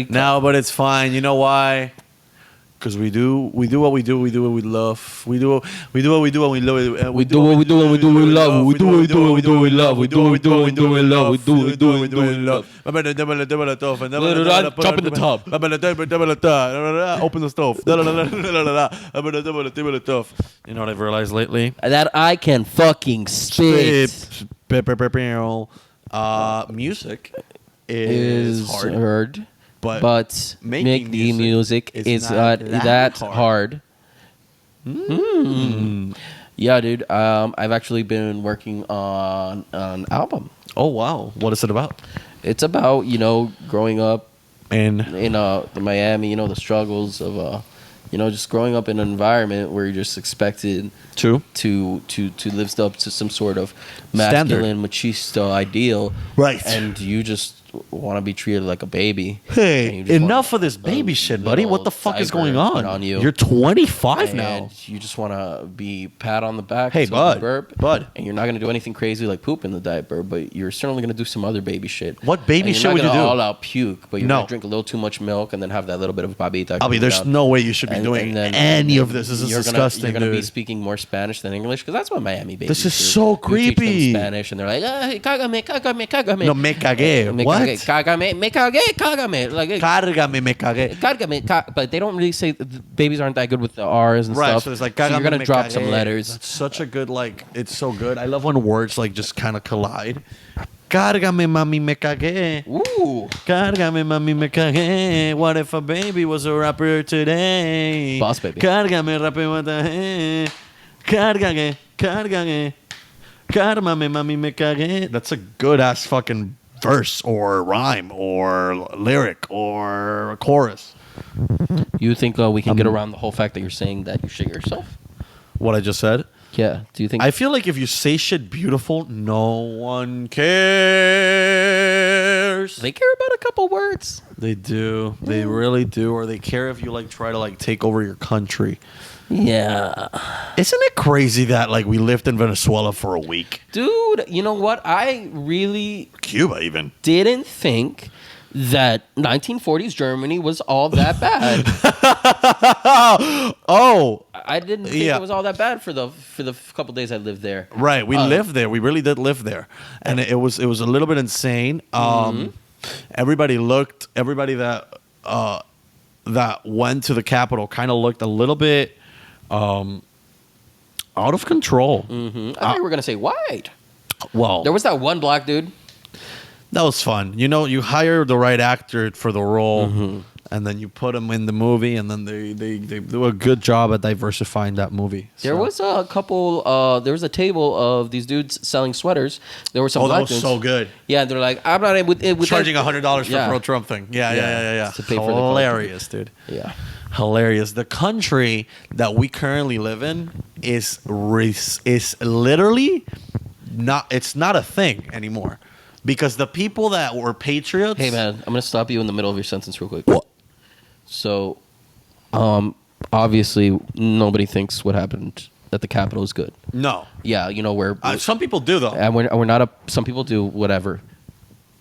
No, but it's fine. You know why? Because we do what we do. We do what we love. We do what we do and we love. We do what we do and we do what we love. We do what we do and we do what we love. We do what we do and we do what we love. We do what we do and we do what we love. Jump in the tub. Open the stove. You know what I've realized lately? That I can fucking spit. Music is hard. But making the music is not that hard. Yeah, dude. I've actually been working on an album. Oh wow! What is it about? It's about growing up in Miami. The struggles of just growing up in an environment where you're just expected to live up to some sort of masculine machista ideal, right? And you just want to be treated like a baby. Hey, enough of this baby shit, buddy. What the fuck is going on? You're 25 now. You just want to be pat on the back. Hey, bud. And you're not going to do anything crazy like poop in the diaper, but you're certainly going to do some other baby shit. What baby shit would you do? You're not going to all out puke, but you're going to drink a little too much milk and then have that little bit of babita. Albie, there's no way you should be doing any of this. This is disgusting, You're going to be speaking more Spanish than English because that's what Miami babies do. This is so creepy. You teach them Spanish and they're like, cágame. No, me cagué. What? Cágame, me cagué. Like, Cárgame, me cagué. Cárgame, but they don't really say babies aren't that good with the R's and stuff. So it's like, so you're gonna drop some letters. That's such a good it's so good. I love when words just kind of collide. Cárgame, mami, me cagué. Ooh. Cárgame, mami, me cagué. What if a baby was a rapper today? Boss baby. Cárgame, rapé, cárgame, cárgame. Cárgame, mami, me cagué. That's a good ass fucking verse or rhyme or lyric or chorus. You think we can get around the whole fact that you're saying that you shit yourself? What I just said? Yeah. Do you think? I feel like if you say shit beautiful, no one cares. They care about a couple words. They do. They really do. Or they care if you try to take over your country. Yeah. Isn't it crazy that we lived in Venezuela for a week? Dude, you know what? I really Cuba even didn't think that 1940s Germany was all that bad. Oh, I didn't think it was all that bad for the couple days I lived there. Right, we lived there. We really did live there, and it was a little bit insane. Everybody that went to the capital kind of looked a little bit out of control. I thought you were gonna say white. Well, there was that one black dude. That was fun. You hire the right actor for the role, and then you put them in the movie, and then they do a good job at diversifying that movie. There was a couple. There was a table of these dudes selling sweaters. There were some black dudes. That was so good. Yeah, they're like, I'm not with charging $100 for a pro-Trump thing. Yeah. To pay hilarious, dude. Yeah. Hilarious. The country that we currently live in is literally not. It's not a thing anymore. Because the people that were patriots... Hey, man, I'm going to stop you in the middle of your sentence real quick. What? So, obviously, nobody thinks what happened at the Capitol is good. No. Yeah, we're... some people do, though. And we're not some people do, whatever.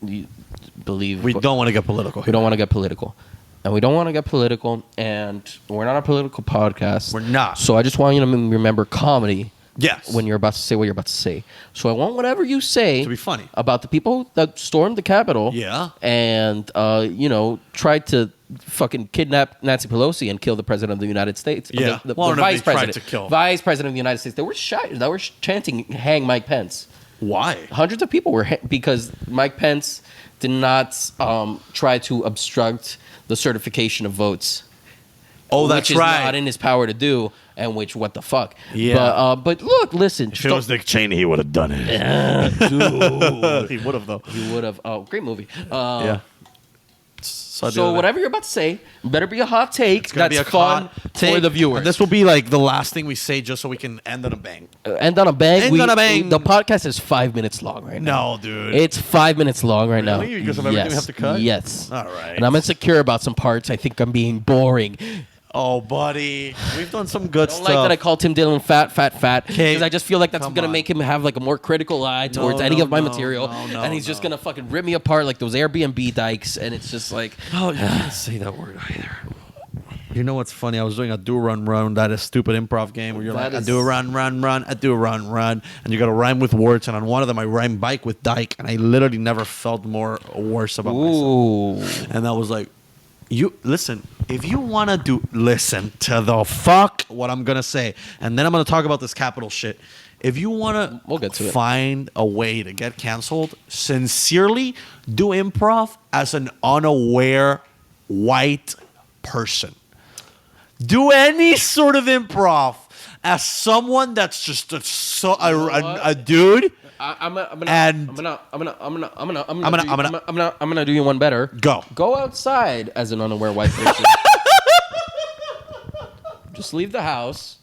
You believe... We don't want to get political. We don't want to get political. And we don't want to get political, and we're not a political podcast. We're not. So I just want you to remember comedy... Yes. When you're about to say what you're about to say. So I want whatever you say to be funny about the people that stormed the Capitol. Yeah. And, tried to fucking kidnap Nancy Pelosi and kill the president of the United States. Yeah. The vice president. Vice president of the United States. They were chanting, hang Mike Pence. Why? Hundreds of people were because Mike Pence did not try to obstruct the certification of votes. Oh, that's which is right. not in his power to do, and which what the fuck. Yeah. But look, listen. If it was Dick Cheney, he would have done it. Dude. He would have, though. He would have. Oh, great movie. Yeah. So whatever you're about to say better be a hot take that's be a fun hot for take, the viewers. and this will be like the last thing we say, just so we can end on a bang. End on a bang. End on a bang. The podcast is 5 minutes long right now. No, dude. It's 5 minutes long right now. Really? Because of everything we have to cut? Yes. All right. And I'm insecure about some parts. I think I'm being boring. Oh, buddy, we've done some good I don't stuff. like that I called Tim Dillon fat. Okay. Because I just feel like that's Come going to on. make him have like a more critical eye towards any of my material. And he's just going to fucking rip me apart like those Airbnb dykes. And it's just like... Oh, you can't say that word either. You know what's funny? I was doing a do run run, that is stupid improv game where you're That like, I is- do run, I do run, and you got to rhyme with words. And on one of them, I rhymed bike with dyke, and I literally never felt more worse about myself. Ooh. And I was like, you listen. If you want to listen to the fuck what I'm gonna say, and then I'm gonna talk about this capital shit. If you want We'll get to it. find a way to get canceled, sincerely do improv as an unaware white person. Do any sort of improv as someone that's just a dude. I'm gonna do you one better. Go outside as an unaware white person. Just leave the house.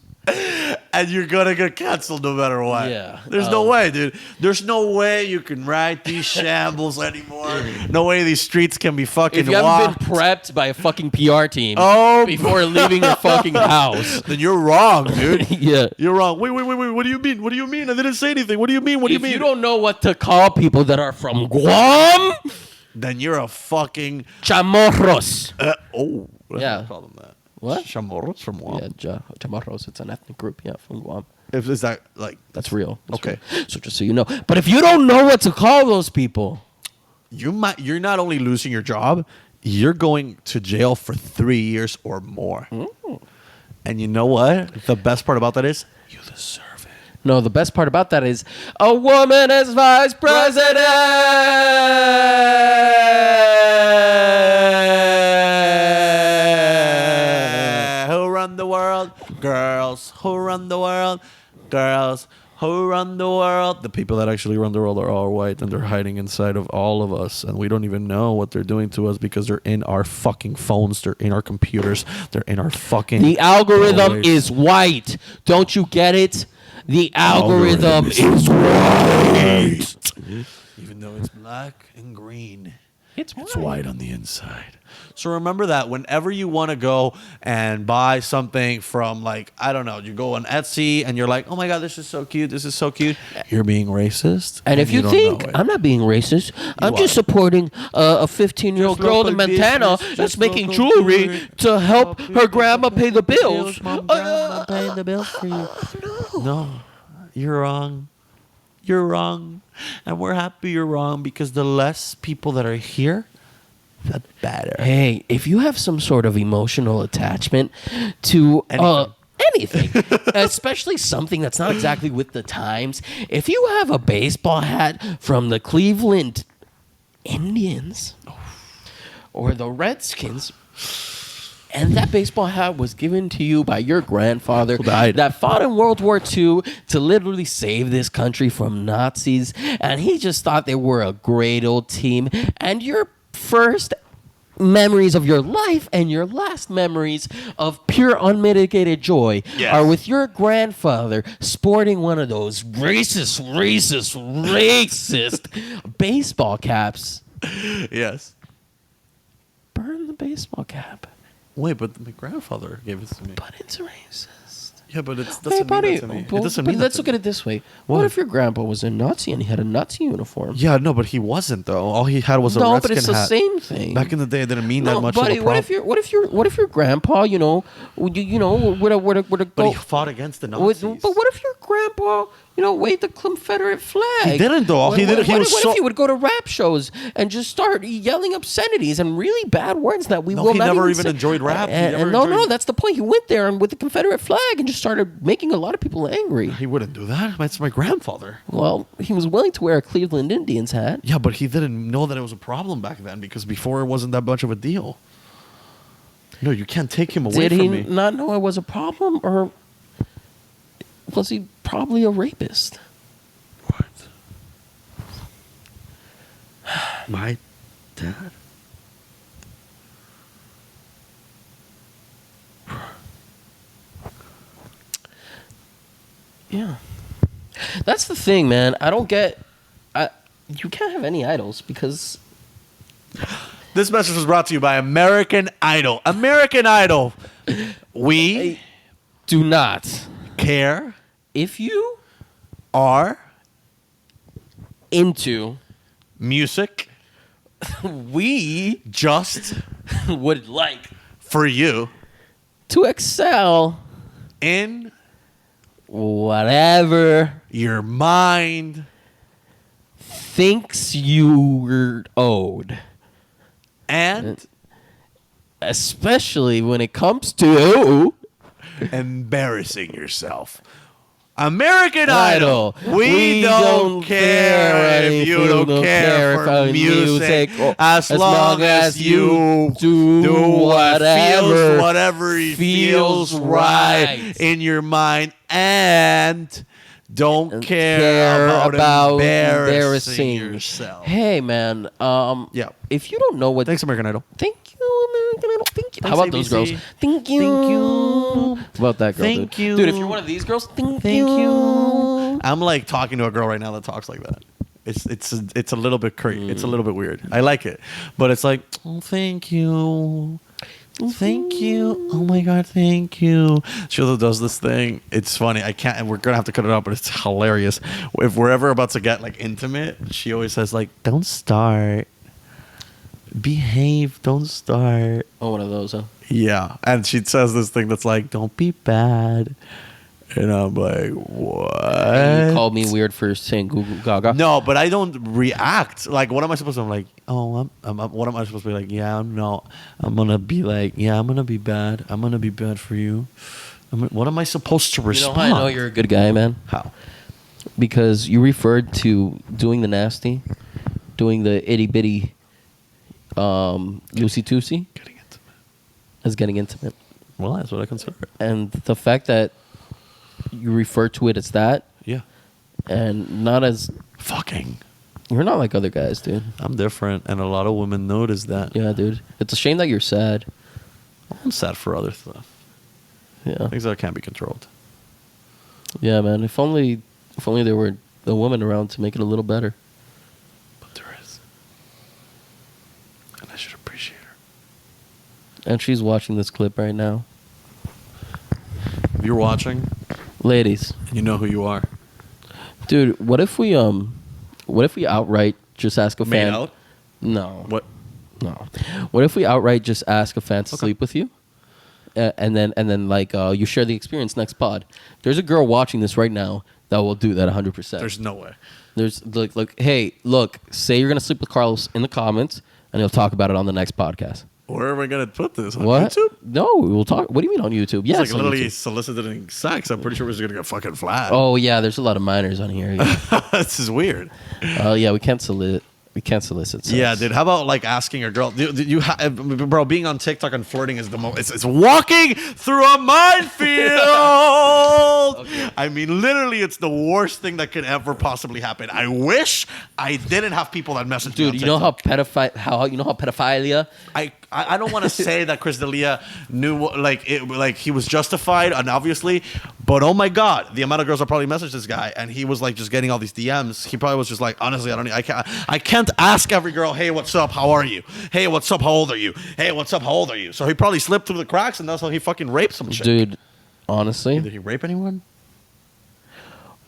And you're gonna get canceled no matter what. Yeah. There's no way, dude. There's no way you can ride these shambles anymore. No way these streets can be fucking If you walked. haven't been prepped by a fucking PR team Oh, before leaving your fucking house, then you're wrong, dude. yeah. You're wrong. Wait. What do you mean? What do you mean? I didn't say anything. What do you mean? What do you If mean? you don't know what to call people that are from Guam, Then you're a fucking. chamorros. Oh. Yeah. Call them that. What? Chamorros from Guam. Yeah, chamorros. It's an ethnic group. Yeah, from Guam. If is that like That's real. That's Okay. real. So just so you know, but if you don't know what to call those people, you're not only losing your job, you're going to jail for 3 years or more. And you know what? The best part about that is you deserve it. no. The best part about that is a woman as vice president. Who run the world? Girls. Who run the world? Girls. Who run the world? The people that actually run the world are all white, and they're hiding inside of all of us, and we don't even know what they're doing to us because they're in our fucking phones, they're in our computers, they're in our fucking. The algorithm toys. is white. Don't you get it? The algorithm is white. Even though it's black and green. It's white on the inside. So remember that whenever you want to go and buy something from, like, I don't know, you go on Etsy and you're like, oh my God, this is so cute. This is so cute. You're being racist. And if you don't think know it. I'm not being racist, I'm are. just supporting a 15-year-old Just girl local in Montana business, that's just making local jewelry jewelry, to help her grandma pay the bills. paying the bills for you. No, you're wrong. You're wrong. And we're happy you're wrong because the less people that are here, the better. Hey, if you have some sort of emotional attachment to anything, especially something that's not exactly with the times, if you have a baseball hat from the Cleveland Indians or the Redskins, and that baseball hat was given to you by your grandfather that fought in World War II to literally save this country from Nazis, and he just thought they were a great old team, and your first memories of your life and your last memories of pure unmitigated joy are with your grandfather sporting one of those racist baseball caps. Yes. Burn the baseball cap. Wait, but my grandfather gave it to me. But it's racist. Yeah, but it Hey, doesn't mean buddy, that to me. It but doesn't mean that let's to look me. at it this way. What if your grandpa was a Nazi and he had a Nazi uniform? Yeah, no, but he wasn't though. All he had was a No, Redskin but it's the hat. same thing. Back in the day, it didn't mean that No, much buddy, of a what problem. if your grandpa, would But he fought against the Nazis. But what if your grandpa, waved the Confederate flag? He didn't, though. All he did, he was what so. if he would go to rap shows and just start yelling obscenities and really bad words that we No, will he not never even even say? enjoyed rap. He And, never no, enjoyed- that's the point. He went there and with the Confederate flag and just started making a lot of people angry. He wouldn't do that. That's my grandfather. Well, he was willing to wear a Cleveland Indians hat. Yeah, but he didn't know that it was a problem back then because before it wasn't that much of a deal. No, you can't take him away Did from he me. not know it was a problem, or was he probably a rapist? What? My dad? Yeah. That's the thing, man. I don't get... you can't have any idols because... This message was brought to you by American Idol. American Idol. We do not. care. If you Are into music we just would like for you to excel in whatever your mind thinks you're owed. and Especially when it comes to embarrassing yourself. American Idol. Idol. We don't care if you don't care for music as long as you do whatever feels right in your mind and don't care about embarrassing yourself. Hey, man. Yeah. If you don't know what... Thanks, American Idol. Thank you, American Idol. Thank you. Thanks, How about those ABC. girls? Thank you. Thank you. How about that girl, Thank dude? you. Dude, if you're one of these girls, thank Thank you. you. I'm like talking to a girl right now that talks like that. It's a little bit crazy. It's a little bit weird. I like it, but it's like, oh, thank you. Thank you. Oh my God, thank you. She also does this thing. It's funny. I can't, and we're gonna have to cut it out, but it's hilarious. If we're ever about to get like intimate, she always says like, "Don't start. Behave. Don't start." Oh, one of those, huh? Yeah, and she says this thing that's like, "Don't be bad," and I'm like, "What?" And you called me weird for saying Goo Goo Gaga. No, but I don't react. Like, what am I supposed to? I'm like, oh, what am I supposed to be like? Yeah, no, I'm gonna be like, yeah, I'm gonna be bad. I'm gonna be bad for you. What am I supposed to You know respond? how I know you're a good guy, man? How? Because you referred to doing the nasty, doing the itty bitty, loosey toosey Getting intimate. as getting intimate. Well, that's what I consider it. And the fact that you refer to it as that, Yeah. and not as... Fucking. You're not like other guys, dude. I'm different, and a lot of women notice that. Yeah, dude. It's a shame that you're sad. I'm sad for other stuff. Yeah. Things that can't be controlled. Yeah, man. If only there were a woman around to make it a little better. But there is. And I should appreciate her. And she's watching this clip right now. If you're watching, Ladies, you know who you are. dude, what if we outright just ask a Made fan? out? No. What? No. What if we outright just ask a fan to sleep with you? And then like you share the experience next pod. There's a girl watching this right now that will do that 100%. There's no way. There's like, hey, look, say you're gonna sleep with Carlos in the comments, and he'll talk about it on the next podcast. Where am I gonna put this? On What? YouTube? No, we'll talk. What do you mean on YouTube? Yes, It's like on literally YouTube. soliciting sex. I'm pretty sure we're just gonna get fucking flat. Oh yeah, there's a lot of minors on here. Yeah, This is weird. yeah, we can't solicit. We can't solicit. Sex. Yeah, dude. How about like asking a girl? Bro, being on TikTok and flirting is the most. It's walking through a minefield. Okay. I mean, literally, it's the worst thing that could ever possibly happen. I wish I didn't have people that message me. Dude, on you know how TikTok. pedophilia? I don't want to say that Chris D'Elia knew like he was justified and obviously, but oh my God, the amount of girls that probably messaged this guy and he was like just getting all these DMs. He probably was just like, honestly, I can't ask every girl, hey, what's up, how are you? Hey, what's up, how old are you? Hey, what's up, how old are you? So he probably slipped through the cracks and that's how he fucking raped some chick. Dude, honestly. Did he rape anyone?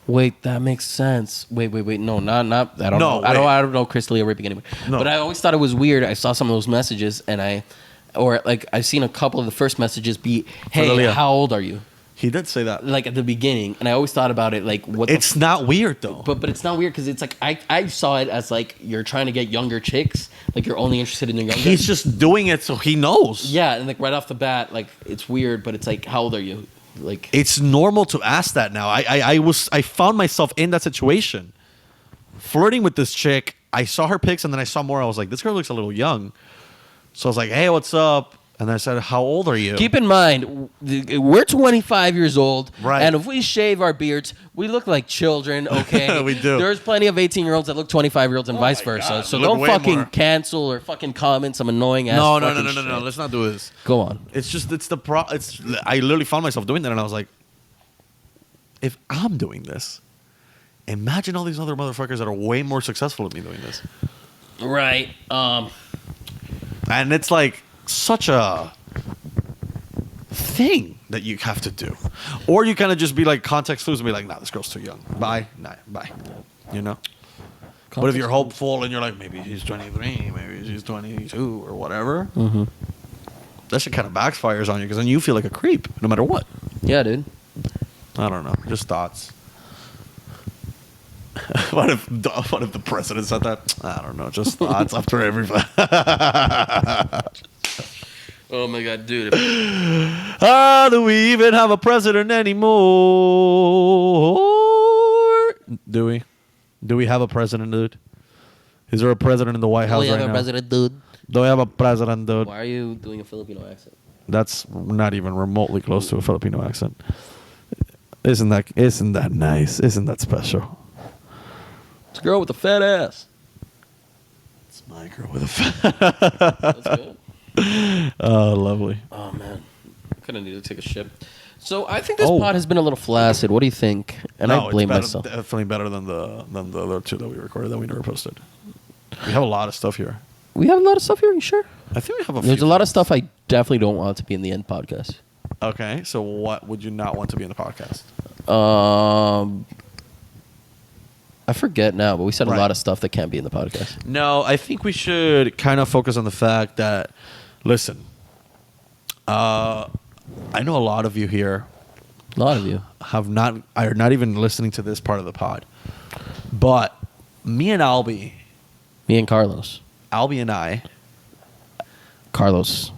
Wait, that makes sense. Wait. No, not. I don't No, know. I wait. don't know Chris D'Elia raping anyone. No. But I always thought it was weird. I saw some of those messages, and I've seen a couple of the first messages be, "Hey, D'Elia. how old are you?" He did say that. Like at the beginning, and I always thought about it like, what? It's not weird though. But it's not weird because it's like I saw it as like you're trying to get younger chicks, like you're only interested in the younger. He's just doing it so he knows. Yeah, and like right off the bat, like it's weird, but it's like, how old are you? Like It's normal to ask that now. I found myself in that situation, flirting with this chick. I saw her pics and then I saw more. I was like, this girl looks a little young. So I was like, hey, what's up? And I said, how old are you? Keep in mind, we're 25 years old, right? And if we shave our beards, we look like children. Okay, we do. There's plenty of 18-year-olds that look 25-year-olds and vice versa. God, so don't fucking cancel or fucking comment some annoying ass. No. Let's not do this. Go on. It's I literally found myself doing that, and I was like, if I'm doing this, imagine all these other motherfuckers that are way more successful than me doing this. Right. And it's like such a thing that you have to do. Or you kind of just be like context clues and be like, nah, this girl's too young. Bye. Nah, bye. You know? But if you're hopeful and you're like, maybe she's 23, maybe she's 22 or whatever, that shit kind of backfires on you because then you feel like a creep no matter what. Yeah, dude. I don't know. Just thoughts. What if the president said that? I don't know. Just thoughts after every. Oh my god, dude. Do we even have a president anymore? Do we? Do we have a president, dude? Is there a president in the White House right now? Do we have a president, dude? Do we have a president, dude? Why are you doing a Filipino accent? That's not even remotely close to a Filipino accent. Isn't that nice? Isn't that special? It's a girl with a fat ass. It's my girl with a fat. That's good. Oh, lovely. Oh man, I kind of need to take a shit. So I think this pod has been a little flaccid. What do you think? And I blame myself. Definitely better than the other two that we recorded that we never posted. We have a lot of stuff here. We have a lot of stuff here. You sure? I think we have a. There's a lot of stuff I definitely don't want to be in the end podcast. Okay, so what would you not want to be in the podcast? I forget now, but we said a lot of stuff that can't be in the podcast. No, I think we should kind of focus on the fact that, listen, I know a lot of you here. A lot of you are not even listening to this part of the pod. But me and Albie. Me and Carlos. Albie and I. Carlos.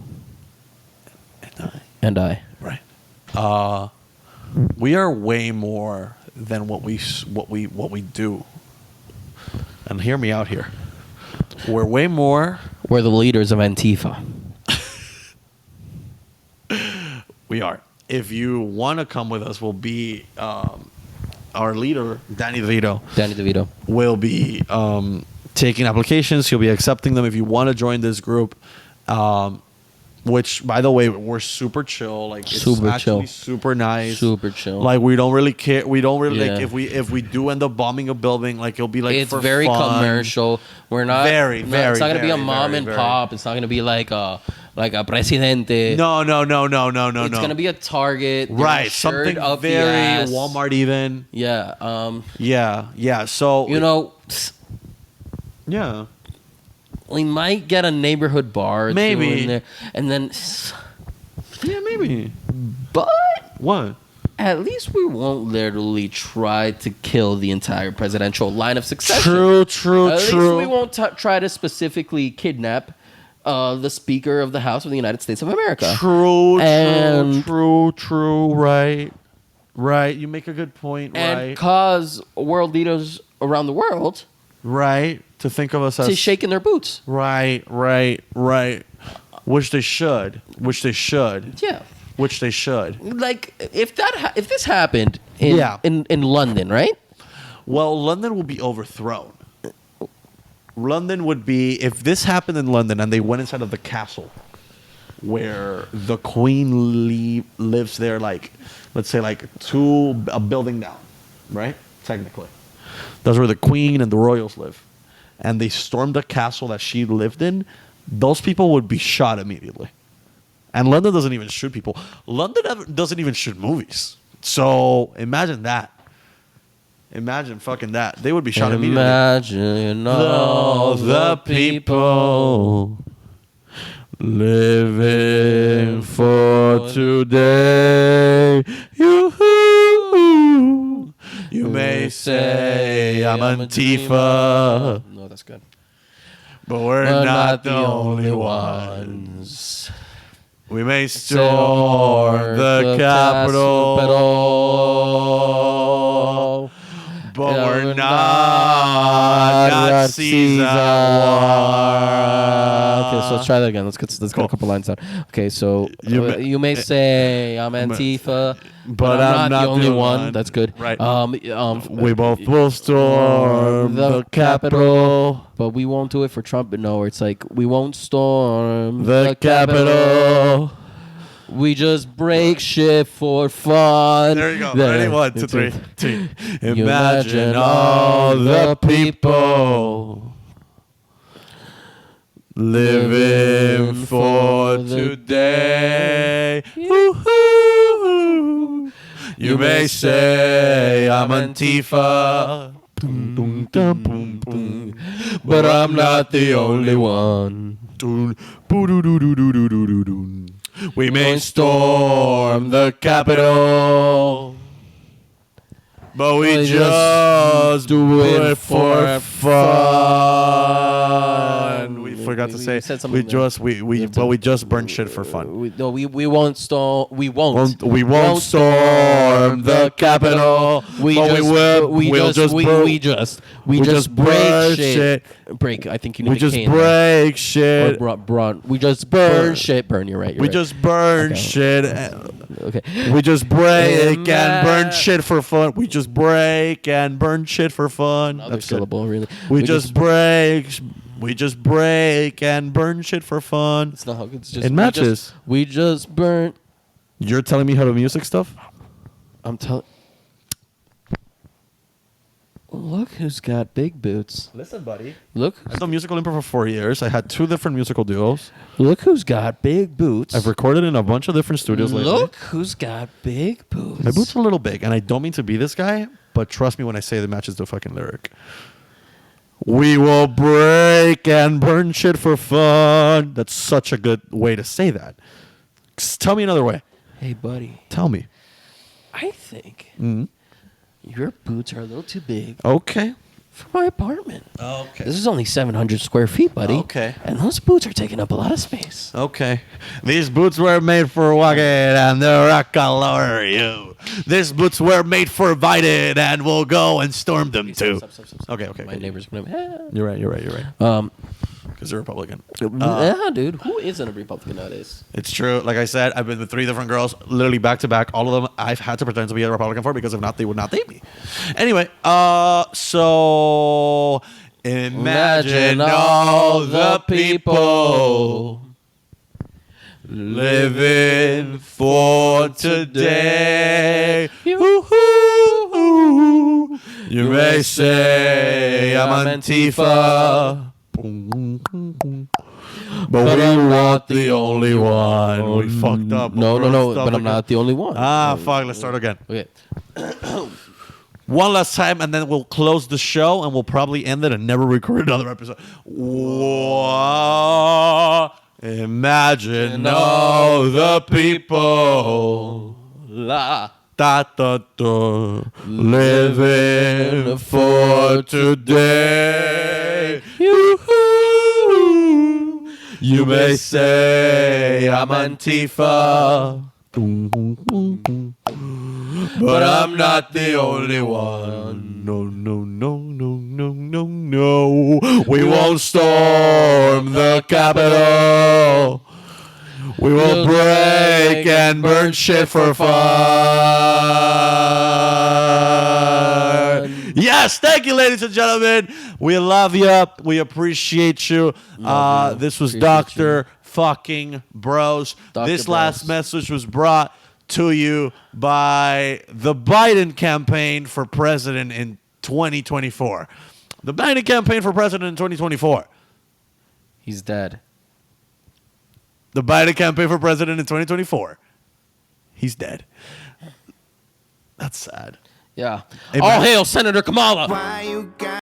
And I. Right. We are way more than what we do. And hear me out here. We're way more. We're the leaders of Antifa. We are. If you want to come with us, we'll be our leader, Danny DeVito. Will be taking applications. He'll be accepting them if you want to join this group. Which, by the way, we're super chill. Like, it's actually super nice. Super chill. Like, we don't really care. We don't really like if we do end up bombing a building. Like, it'll be like it's for very fun. Commercial. We're not very. It's not gonna be a mom and pop. It's not gonna be like a presidente. No. It's gonna be a Target. Right. Something very Walmart even. Yeah. Yeah. So yeah. We might get a neighborhood bar or maybe two in there, and then maybe. But what? At least we won't literally try to kill the entire presidential line of succession. True. At least we won't try to specifically kidnap the Speaker of the House of the United States of America. True. Right. You make a good point. And cause world leaders around the world. Right. To think of us as... to shaking their boots. Right. Which they should. Yeah. Which they should. Like, if this happened in London, right? Well, London will be overthrown. London would be... If this happened in London and they went inside of the castle where the Queen lives there, like, let's say, like, a building down, right? Technically. That's where the Queen and the royals live. And they stormed the castle that she lived in, those people would be shot immediately. And London doesn't even shoot people. London doesn't even shoot movies. So imagine that. Imagine fucking that. They would be shot immediately. Imagine all the people living for today. You may say I'm Antifa. No, that's good. But we're not the only ones. We may storm the Capitol, but we're not much Caesar. Okay, so let's try that again. Let's get a couple lines down. Okay, so you may say I'm Antifa, but I'm not the only one. That's good. Right. We both will storm the Capitol. but we won't do it for Trump. But no, it's like we won't storm The Capitol. We just break shit for fun. There you go. Ready? 1, 2, 3. Imagine all the people living for today. Woo-hoo. You may say I'm Antifa, but I'm not the only one. We may storm the Capitol, but we just do it for fun. We forgot to say we just burn shit for fun. We won't storm. We won't storm the Capitol. We just break shit. Break. I think you need We a just cane break shit. We just burn shit. Burn. You're right. We just burn shit. Okay. We just break and burn shit for fun. We just break and burn shit for fun. Another syllable, really. We just break. We just break and burn shit for fun. It's not how it's just. It matches. We just burn. You're telling me how to music stuff? I'm telling. Look who's got big boots. Listen, buddy. Look. I've done musical improv for 4 years. I had 2 different musical duos. Look who's got big boots. I've recorded in a bunch of different studios lately. Look who's got big boots. My boots are a little big, and I don't mean to be this guy, but trust me when I say it matches the fucking lyric. We will break and burn shit for fun. That's such a good way to say that. Tell me another way. Hey, buddy. Tell me. I think your boots are a little too big Okay. for my apartment. Okay. This is only 700 square feet, buddy. Okay. And those boots are taking up a lot of space. Okay. These boots were made for walking and they're rock all over you. These boots were made for Biden and we'll go and storm them too. Stop. Okay. My neighbor's going to... You're right. Because they're Republican. Yeah, dude. Who isn't a Republican nowadays? It's true. Like I said, I've been with 3 different girls, literally back to back. All of them I've had to pretend to be a Republican for because if not, they would not date me. Anyway, so imagine all the people living for today. Woo-hoo. You may say I'm Antifa, but we're not the only one. We fucked up. No. But I'm not the only one. Fuck. Let's start again. Okay. One last time, and then we'll close the show, and we'll probably end it and never record another episode. Whoa. Imagine all the people living for today. You may say I'm Antifa, but I'm not the only one. No. We won't storm the Capitol. We will break and burn shit for fun. Yes, thank you, ladies and gentlemen. We love you. We appreciate you. This was Dr. Fucking Bros. This last message was brought to you by the Biden campaign for president in 2024. The Biden campaign for president in 2024. He's dead. The Biden campaign for president in 2024. He's dead. That's sad. Yeah. All hail Senator Kamala. Why you got